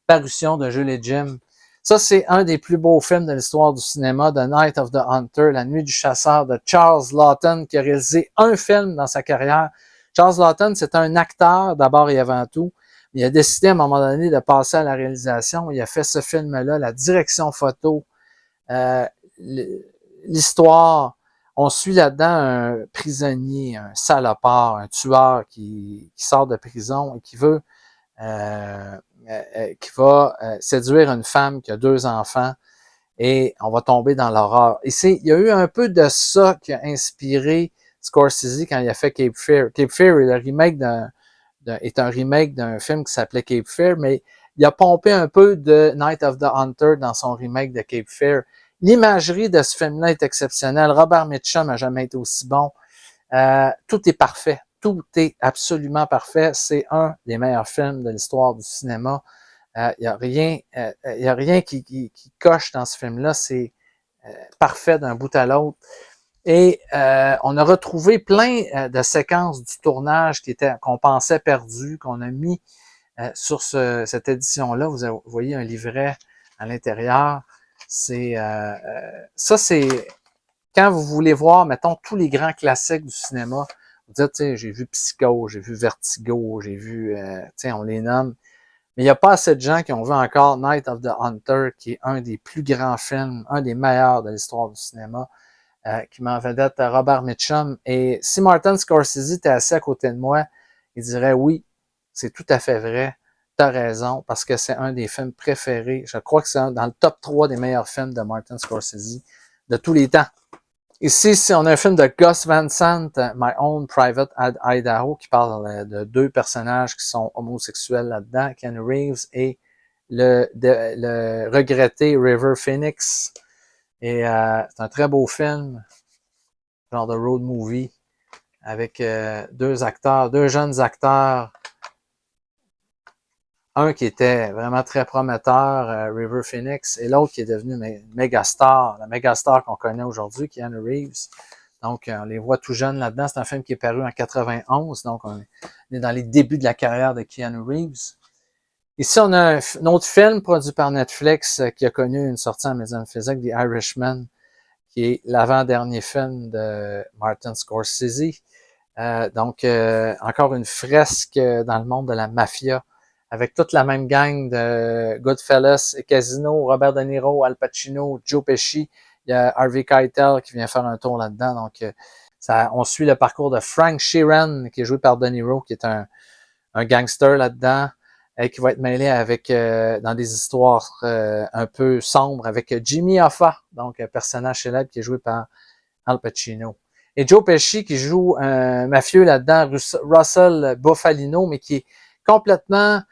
parution de Jules et Jim. Ça, c'est un des plus beaux films de l'histoire du cinéma, The Night of the Hunter, La Nuit du Chasseur de Charles Laughton, qui a réalisé un film dans sa carrière. Charles Laughton, c'est un acteur d'abord et avant tout. Il a décidé à un moment donné de passer à la réalisation. Il a fait ce film-là, la direction photo, l'histoire. On suit là-dedans un prisonnier, un salopard, un tueur qui sort de prison et qui va séduire une femme qui a 2 enfants et on va tomber dans l'horreur. Et il y a eu un peu de ça qui a inspiré Scorsese quand il a fait Cape Fear. Cape Fear est un remake d'un film qui s'appelait Cape Fear, mais il a pompé un peu de Night of the Hunter dans son remake de Cape Fear. L'imagerie de ce film-là est exceptionnelle. Robert Mitchum n'a jamais été aussi bon. Tout est parfait. Tout est absolument parfait. C'est un des meilleurs films de l'histoire du cinéma. Il n'y a rien qui coche dans ce film-là. C'est parfait d'un bout à l'autre. Et on a retrouvé plein de séquences du tournage qu'on pensait perdues, qu'on a mis sur cette édition-là. Vous voyez un livret à l'intérieur. Ça, c'est quand vous voulez voir, mettons, tous les grands classiques du cinéma. Vous dites, tu sais, j'ai vu Psycho, j'ai vu Vertigo, j'ai vu, tu sais, on les nomme. Mais il n'y a pas assez de gens qui ont vu encore Night of the Hunter, qui est un des plus grands films, un des meilleurs de l'histoire du cinéma, qui m'en vedette Robert Mitchum. Et si Martin Scorsese était assis à côté de moi, il dirait oui, c'est tout à fait vrai, t'as raison, parce que c'est un des films préférés. Je crois que c'est dans le top 3 des meilleurs films de Martin Scorsese de tous les temps. Ici, on a un film de Gus Van Sant, My Own Private Idaho, qui parle de 2 personnages qui sont homosexuels là-dedans, Ken Reeves et le regretté River Phoenix. Et c'est un très beau film, genre de road movie, avec deux jeunes acteurs. Un qui était vraiment très prometteur, River Phoenix, et l'autre qui est devenu une méga star, la méga star qu'on connaît aujourd'hui, Keanu Reeves. Donc, on les voit tout jeunes là-dedans. C'est un film qui est paru en 91, donc on est dans les débuts de la carrière de Keanu Reeves. Ici, on a un autre film produit par Netflix qui a connu une sortie en médium physique, The Irishman, qui est l'avant-dernier film de Martin Scorsese. Donc, encore une fresque dans le monde de la mafia, avec toute la même gang de Goodfellas et Casino, Robert De Niro, Al Pacino, Joe Pesci. Il y a Harvey Keitel qui vient faire un tour là-dedans. Donc, on suit le parcours de Frank Sheeran, qui est joué par De Niro, qui est un gangster là-dedans, et qui va être mêlé avec dans des histoires un peu sombres avec Jimmy Hoffa, donc un personnage célèbre qui est joué par Al Pacino. Et Joe Pesci qui joue un mafieux là-dedans, Russell Bufalino, mais qui est complètement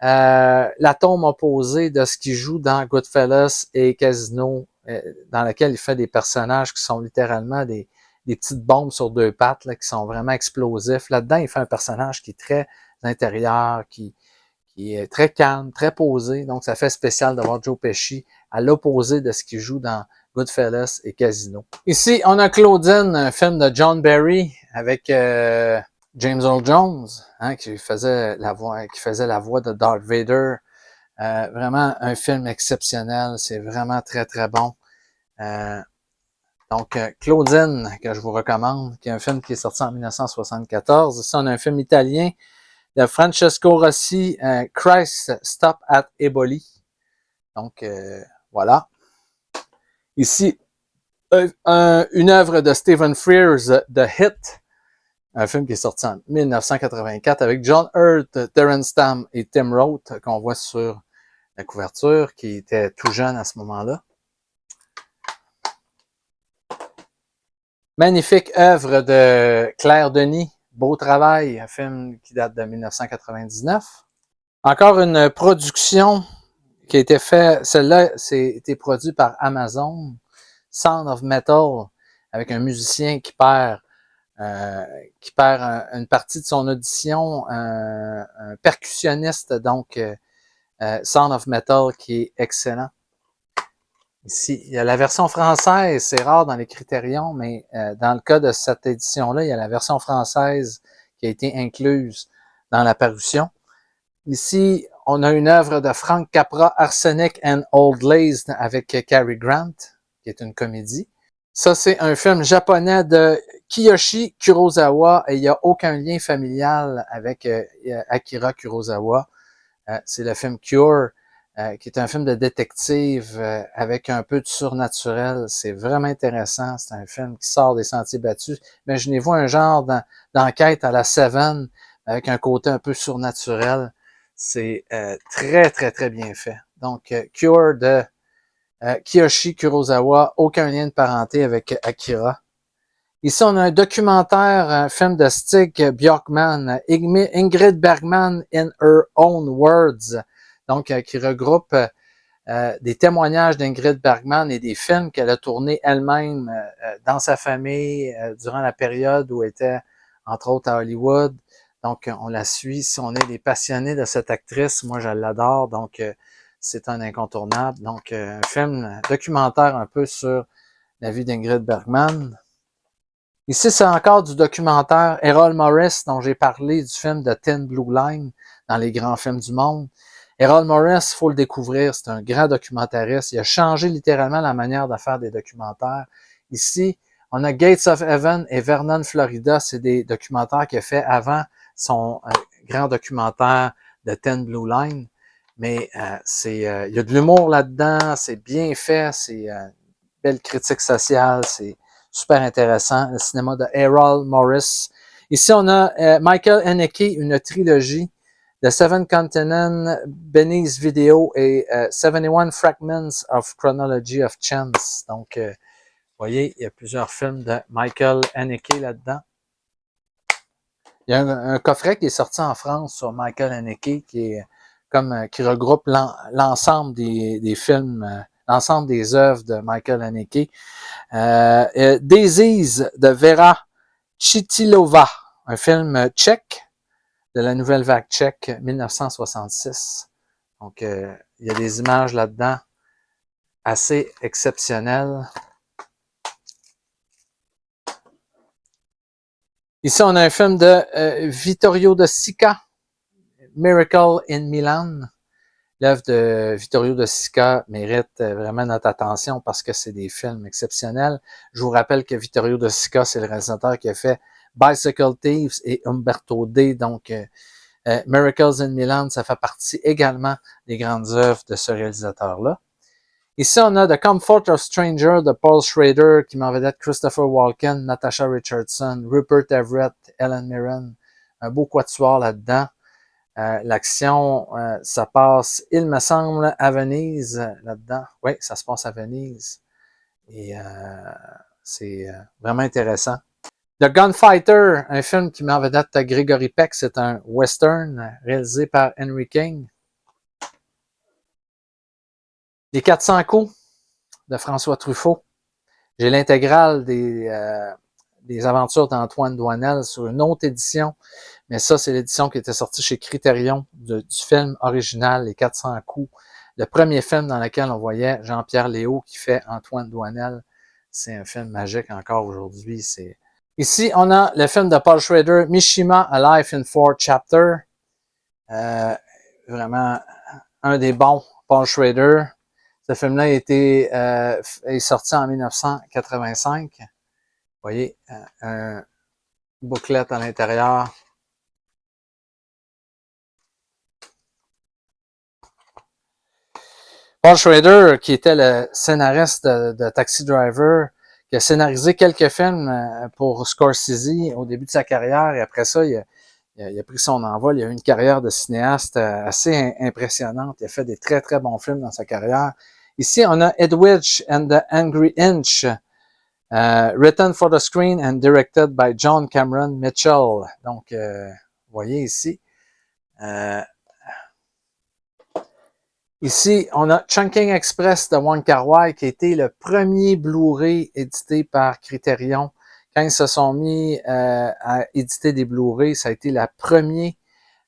l'atome opposé de ce qu'il joue dans Goodfellas et Casino, dans lequel il fait des personnages qui sont littéralement des petites bombes sur deux pattes, là, qui sont vraiment explosifs. Là-dedans, il fait un personnage qui est très intérieur, qui est très calme, très posé. Donc, ça fait spécial d'avoir Joe Pesci à l'opposé de ce qu'il joue dans Goodfellas et Casino. Ici, on a Claudine, un film de John Barry avec James Earl Jones, hein, qui faisait la voix de Darth Vader. Vraiment un film exceptionnel. C'est vraiment très, très bon. Donc, Claudine, que je vous recommande, qui est un film qui est sorti en 1974. Ici, on a un film italien de Francesco Rossi, Christ Stop at Eboli. Donc, voilà. Ici, une œuvre de Stephen Frears, The Hit, un film qui est sorti en 1984 avec John Hurt, Terence Stamp et Tim Roth, qu'on voit sur la couverture, qui était tout jeune à ce moment-là. Magnifique œuvre de Claire Denis, Beau travail, un film qui date de 1999. Encore une production qui a été faite, celle-là, c'est été produit par Amazon, Sound of Metal, avec un musicien qui perd une partie de son audition, un percussionniste, donc Sound of Metal, qui est excellent. Ici, il y a la version française, c'est rare dans les Critérions, mais dans le cas de cette édition-là, il y a la version française qui a été incluse dans la parution. Ici, on a une œuvre de Frank Capra, Arsenic and Old Lace avec Cary Grant, qui est une comédie. Ça, c'est un film japonais de Kiyoshi Kurosawa et il n'y a aucun lien familial avec Akira Kurosawa. C'est le film Cure, qui est un film de détective avec un peu de surnaturel. C'est vraiment intéressant. C'est un film qui sort des sentiers battus. Imaginez-vous un genre d'enquête à la Seven avec un côté un peu surnaturel. C'est très, très, très bien fait. Donc, Cure de Kiyoshi Kurosawa, aucun lien de parenté avec Akira. Ici, on a un documentaire, un film de Stig Bjorkman, Ingrid Bergman in Her Own Words, donc qui regroupe des témoignages d'Ingrid Bergman et des films qu'elle a tournés elle-même dans sa famille durant la période où elle était, entre autres, à Hollywood. Donc, on la suit. Si on est des passionnés de cette actrice, moi, je l'adore. Donc, c'est un incontournable. Donc, un film documentaire un peu sur la vie d'Ingrid Bergman. Ici, c'est encore du documentaire Errol Morris, dont j'ai parlé du film de Thin Blue Line dans les grands films du monde. Errol Morris, il faut le découvrir, c'est un grand documentariste. Il a changé littéralement la manière de faire des documentaires. Ici, on a Gates of Heaven et Vernon, Florida. C'est des documentaires qu'il a fait avant son grand documentaire de Thin Blue Line. Mais il y a de l'humour là-dedans, c'est bien fait, c'est une belle critique sociale, c'est super intéressant, le cinéma de Errol Morris. Ici, on a Michael Haneke, une trilogie de Seven Continents, Benny's Video et 71 Fragments of Chronology of Chance. Donc, vous voyez, il y a plusieurs films de Michael Haneke là-dedans. Il y a un coffret qui est sorti en France sur Michael Haneke qui est qui regroupe l'ensemble des films, l'ensemble des œuvres de Michael Haneke. Disease de Vera Chytilova, un film tchèque de la nouvelle vague tchèque 1966. Donc, il y a des images là-dedans assez exceptionnelles. Ici, on a un film de Vittorio De Sica, Miracle in Milan. L'œuvre de Vittorio De Sica mérite vraiment notre attention parce que c'est des films exceptionnels. Je vous rappelle que Vittorio De Sica, c'est le réalisateur qui a fait Bicycle Thieves et Umberto D. Donc, Miracles in Milan, ça fait partie également des grandes œuvres de ce réalisateur-là. Ici, on a The Comfort of Stranger de Paul Schrader, qui met en vedette Christopher Walken, Natasha Richardson, Rupert Everett, Helen Mirren. Un beau quatuor là-dedans. L'action, ça passe, il me semble, à Venise, là-dedans. Oui, ça se passe à Venise. Et c'est vraiment intéressant. The Gunfighter, un film qui met en vedette Gregory Peck, c'est un western réalisé par Henry King. Les 400 coups de François Truffaut. J'ai l'intégrale des aventures d'Antoine Doinel sur une autre édition, mais ça, c'est l'édition qui était sortie chez Criterion du film original, Les 400 coups. Le premier film dans lequel on voyait Jean-Pierre Léaud qui fait Antoine Doinel. C'est un film magique encore aujourd'hui. Ici, on a le film de Paul Schrader, Mishima, A Life in Four Chapters. Vraiment un des bons Paul Schrader. Ce film-là est sorti en 1985. Vous voyez, un bouclette à l'intérieur. Paul Schrader, qui était le scénariste de Taxi Driver, qui a scénarisé quelques films pour Scorsese au début de sa carrière, et après ça, il a pris son envol. Il a eu une carrière de cinéaste assez impressionnante. Il a fait des très, très bons films dans sa carrière. Ici, on a Edwidge and the Angry Inch, written for the screen and directed by John Cameron Mitchell. Donc, vous voyez ici. Ici, on a Chungking Express de Wong Kar-wai, qui a été le premier Blu-ray édité par Criterion. Quand ils se sont mis à éditer des Blu-ray, ça a été la première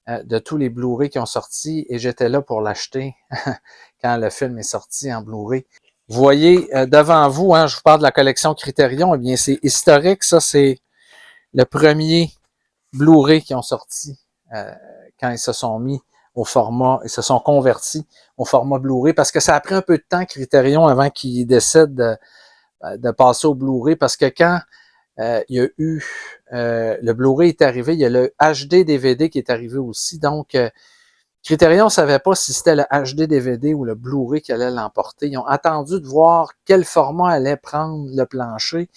de tous les Blu-ray qui ont sorti, et j'étais là pour l'acheter quand le film est sorti en Blu-ray. Vous voyez devant vous, je vous parle de la collection Criterion, eh bien c'est historique, ça c'est le premier Blu-ray qui ont sorti quand ils se sont mis au format, ils se sont convertis au format Blu-ray, parce que ça a pris un peu de temps Criterion avant qu'ils décident de passer au Blu-ray, parce que quand il y a eu le Blu-ray est arrivé, il y a le HD DVD qui est arrivé aussi, donc Criterion ne savait pas si c'était le HD DVD ou le Blu-ray qui allait l'emporter. Ils ont attendu de voir quel format allait prendre le plancher.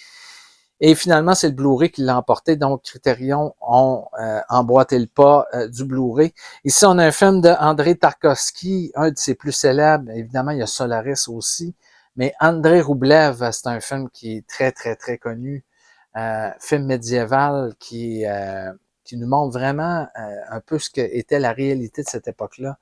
Et finalement, c'est le Blu-ray qui l'a emporté. Donc, Criterion ont emboîté le pas du Blu-ray. Ici, on a un film de Andrei Tarkovsky, un de ses plus célèbres. Évidemment, il y a Solaris aussi. Mais Andrei Roublev, c'est un film qui est très, très, très connu. Film médiéval qui nous montre vraiment un peu ce qu'était la réalité de cette époque-là.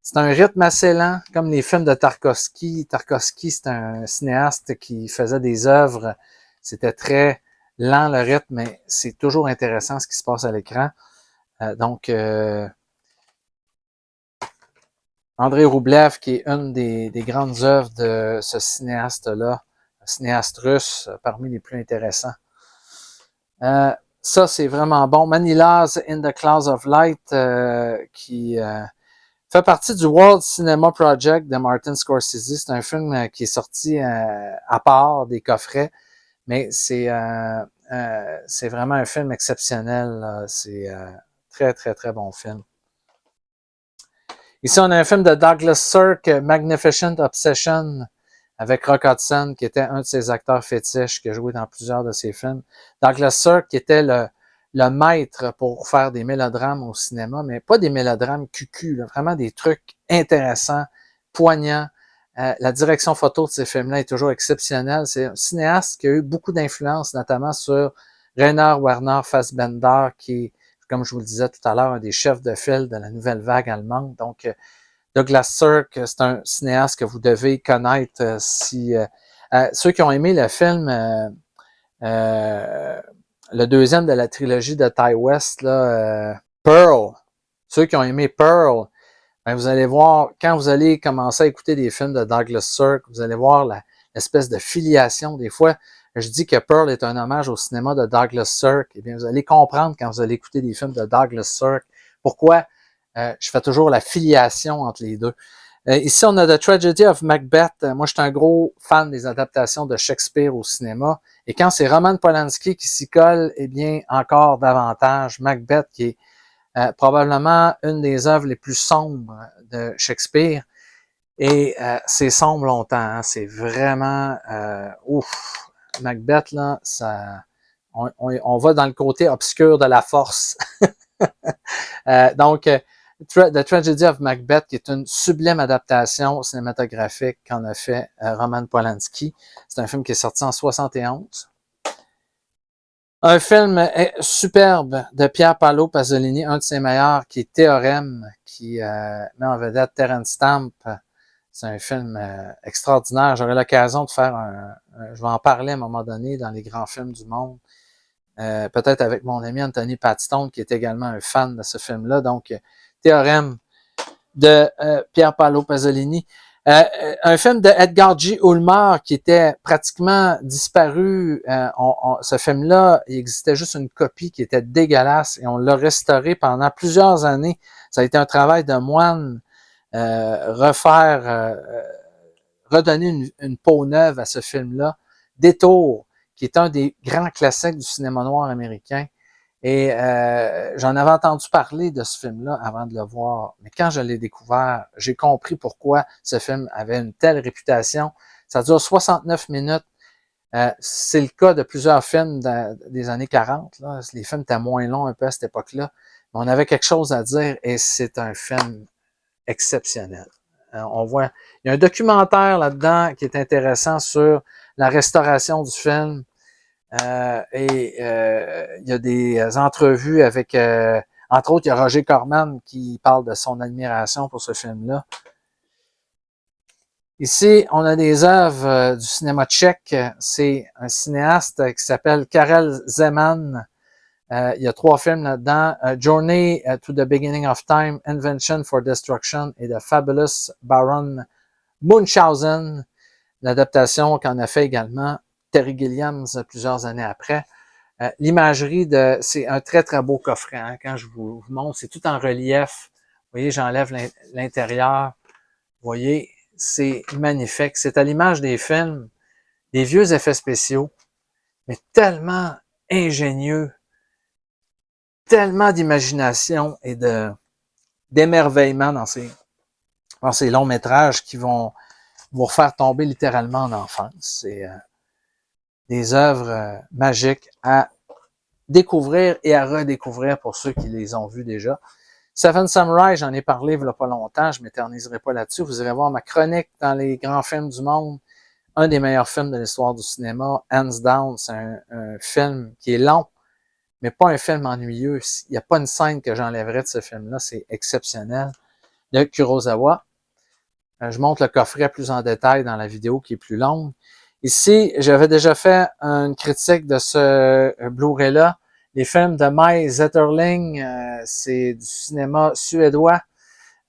C'est un rythme assez lent, comme les films de Tarkovsky. Tarkovsky, c'est un cinéaste qui faisait des œuvres. C'était très lent le rythme, mais c'est toujours intéressant ce qui se passe à l'écran. Donc, Andrei Roublev, qui est une des grandes œuvres de ce cinéaste-là, un cinéaste russe parmi les plus intéressants. Ça, c'est vraiment bon. Manila's in the Clouds of Light, qui fait partie du World Cinema Project de Martin Scorsese. C'est un film qui est sorti à part des coffrets, mais c'est vraiment un film exceptionnel. C'est très, très, très bon film. Ici, on a un film de Douglas Sirk, Magnificent Obsession, avec Rock Hudson, qui était un de ses acteurs fétiches, qui a joué dans plusieurs de ses films. Douglas Sirk, qui était le maître pour faire des mélodrames au cinéma, mais pas des mélodrames cucu, là, vraiment des trucs intéressants, poignants. La direction photo de ces films-là est toujours exceptionnelle. C'est un cinéaste qui a eu beaucoup d'influence, notamment sur Rainer Werner Fassbinder, qui est comme je vous le disais tout à l'heure, un des chefs de file de la nouvelle vague allemande. Donc, Douglas Sirk, c'est un cinéaste que vous devez connaître si ceux qui ont aimé le film, le deuxième de la trilogie de Ty West, là, Pearl. Ceux qui ont aimé Pearl, ben vous allez voir, quand vous allez commencer à écouter des films de Douglas Sirk, vous allez voir l'espèce de filiation. Des fois, je dis que Pearl est un hommage au cinéma de Douglas Sirk. Eh bien, vous allez comprendre quand vous allez écouter des films de Douglas Sirk pourquoi je fais toujours la filiation entre les deux. Ici, on a The Tragedy of Macbeth. Moi, je suis un gros fan des adaptations de Shakespeare au cinéma. Et quand c'est Roman Polanski qui s'y colle, eh bien, encore davantage. Macbeth, qui est probablement une des œuvres les plus sombres de Shakespeare. Et c'est sombre longtemps. Hein. C'est vraiment... ouf! Macbeth, là, ça... On va dans le côté obscur de la force. Donc, The Tragedy of Macbeth, qui est une sublime adaptation cinématographique qu'en a fait Roman Polanski. C'est un film qui est sorti en 71. Un film superbe de Pier Paolo Pasolini, un de ses meilleurs, qui est Théorème, qui met en vedette Terence Stamp. C'est un film extraordinaire. J'aurai l'occasion de faire je vais en parler à un moment donné dans les grands films du monde. Peut-être avec mon ami Anthony Pattison, qui est également un fan de ce film-là. Donc, Théorème de Pier Paolo Pasolini. Un film de Edgar G. Ulmer qui était pratiquement disparu. Ce film-là, il existait juste une copie qui était dégueulasse et on l'a restauré pendant plusieurs années. Ça a été un travail de moine, redonner une peau neuve à ce film-là. Détour, qui est un des grands classiques du cinéma noir américain. Et j'en avais entendu parler de ce film-là avant de le voir. Mais quand je l'ai découvert, j'ai compris pourquoi ce film avait une telle réputation. Ça dure 69 minutes. C'est le cas de plusieurs films des années 40. Là. Les films étaient moins longs un peu à cette époque-là. Mais on avait quelque chose à dire et c'est un film exceptionnel. On voit, il y a un documentaire là-dedans qui est intéressant sur la restauration du film. Il y a des entrevues avec, entre autres, il y a Roger Corman qui parle de son admiration pour ce film-là. Ici, on a des œuvres du cinéma tchèque. C'est un cinéaste qui s'appelle Karel Zeman. Il y a 3 films là-dedans. Journey to the Beginning of Time, Invention for Destruction et The Fabulous Baron Munchausen. L'adaptation qu'en a fait également Terry Gilliam plusieurs années après. L'imagerie c'est un très très beau coffret. Hein, quand je vous montre, c'est tout en relief. Vous voyez, j'enlève l'intérieur. Vous voyez, c'est magnifique. C'est à l'image des films, des vieux effets spéciaux, mais tellement ingénieux, tellement d'imagination et d'émerveillement dans ces longs métrages qui vont vous refaire tomber littéralement en enfance. C'est des œuvres magiques à découvrir et à redécouvrir pour ceux qui les ont vus déjà. Seven Samurai, j'en ai parlé il n'y a pas longtemps, je ne m'éterniserai pas là-dessus. Vous irez voir ma chronique dans les grands films du monde. Un des meilleurs films de l'histoire du cinéma, hands down. C'est un film qui est long, mais pas un film ennuyeux. Il n'y a pas une scène que j'enlèverais de ce film-là. C'est exceptionnel. De Kurosawa. Je montre le coffret plus en détail dans la vidéo qui est plus longue. Ici, j'avais déjà fait une critique de ce Blu-ray-là. Les films de Mai Zetterling, c'est du cinéma suédois.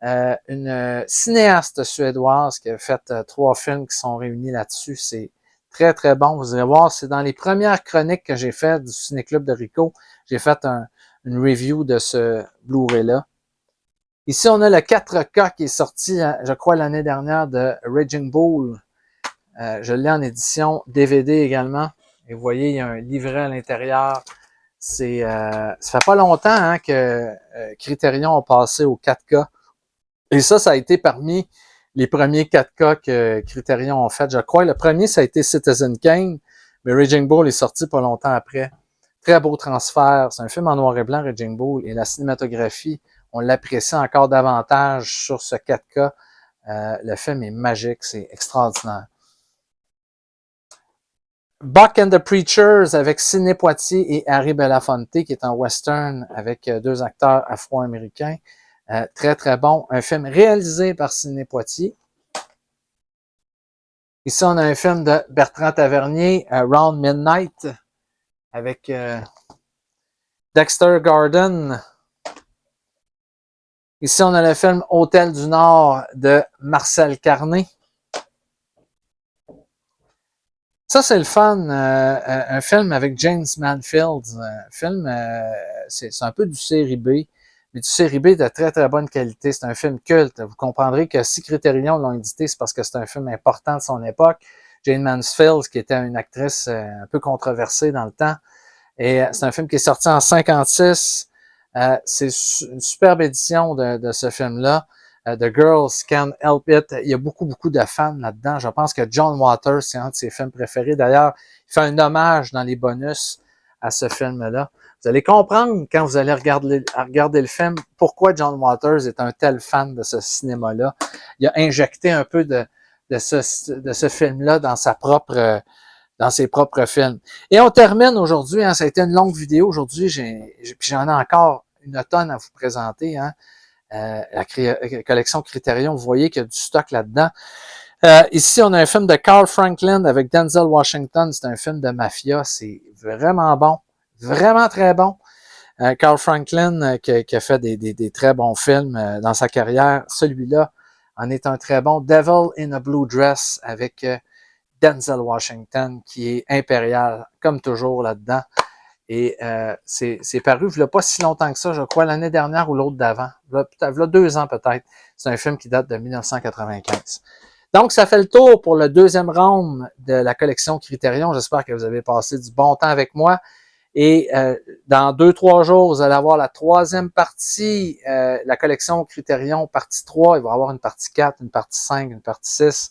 Une cinéaste suédoise qui a fait 3 films qui sont réunis là-dessus. C'est très, très bon. Vous allez voir, c'est dans les premières chroniques que j'ai faites du Ciné-Club de Rico. J'ai fait une review de ce Blu-ray-là. Ici, on a le 4K qui est sorti, je crois, l'année dernière de Raging Bull. Je l'ai en édition DVD également. Et vous voyez, il y a un livret à l'intérieur. Ça fait pas longtemps hein, que Criterion a passé au 4K. Et ça a été parmi les premiers 4K que Criterion a fait. Je crois le premier, ça a été Citizen Kane, mais Raging Bull est sorti pas longtemps après. Très beau transfert. C'est un film en noir et blanc, Raging Bull, et la cinématographie, on l'apprécie encore davantage sur ce 4K. Le film est magique, c'est extraordinaire. Buck and the Preachers avec Sidney Poitier et Harry Belafonte, qui est un western avec deux acteurs afro-américains. Très, très bon. Un film réalisé par Sidney Poitier. Ici, on a un film de Bertrand Tavernier, Round Midnight, avec Dexter Gordon. Ici, on a le film Hôtel du Nord de Marcel Carné. Ça, c'est le fun. Un film avec James Manfield. Un film, c'est un peu du série B, mais du série B de très, très bonne qualité. C'est un film culte. Vous comprendrez que si Criterion l'ont édité, c'est parce que c'est un film important de son époque. Jane Mansfield, qui était une actrice un peu controversée dans le temps. Et c'est un film qui est sorti en 56. C'est une superbe édition de ce film-là. The Girls Can't Help It. Il y a beaucoup, beaucoup de fans là-dedans. Je pense que John Waters, c'est un de ses films préférés. D'ailleurs, il fait un hommage dans les bonus à ce film-là. Vous allez comprendre quand vous allez regarder le film pourquoi John Waters est un tel fan de ce cinéma-là. Il a injecté un peu de ce film-là dans ses propres films. Et on termine aujourd'hui, hein, ça a été une longue vidéo aujourd'hui, puis j'en ai encore une tonne à vous présenter, hein. La collection Criterion, vous voyez qu'il y a du stock là-dedans. Ici, on a un film de Carl Franklin avec Denzel Washington, c'est un film de mafia, c'est vraiment bon, vraiment très bon. Carl Franklin qui a fait des très bons films dans sa carrière, celui-là en est un très bon. Devil in a Blue Dress avec Denzel Washington, qui est impérial, comme toujours là-dedans. Et c'est paru il n'y a pas si longtemps que ça, je crois, l'année dernière ou l'autre d'avant. Il y a 2 ans peut-être. C'est un film qui date de 1995. Donc, ça fait le tour pour le deuxième round de la collection Criterion. J'espère que vous avez passé du bon temps avec moi. Et dans 2-3 jours, vous allez avoir la troisième partie, la collection Criterion, partie 3. Il va y avoir une partie 4, une partie 5, une partie 6.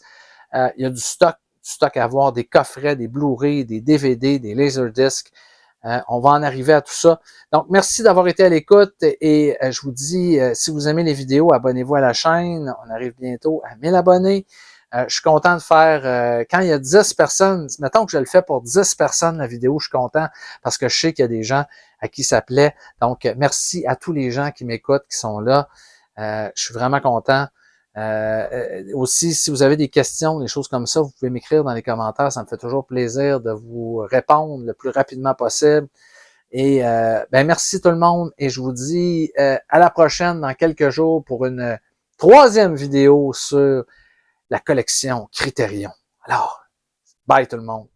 Il y a du stock à avoir, des coffrets, des Blu-ray, des DVD, des Laserdiscs. On va en arriver à tout ça. Donc, merci d'avoir été à l'écoute et je vous dis, si vous aimez les vidéos, abonnez-vous à la chaîne. On arrive bientôt à 1000 abonnés. Je suis content de faire, quand il y a 10 personnes, mettons que je le fais pour 10 personnes la vidéo, je suis content parce que je sais qu'il y a des gens à qui ça plaît. Donc, merci à tous les gens qui m'écoutent, qui sont là. Je suis vraiment content. Aussi, si vous avez des questions, des choses comme ça, vous pouvez m'écrire dans les commentaires. Ça me fait toujours plaisir de vous répondre le plus rapidement possible. Et merci tout le monde. Et je vous dis à la prochaine dans quelques jours pour une troisième vidéo sur la collection Criterion. Alors, bye tout le monde.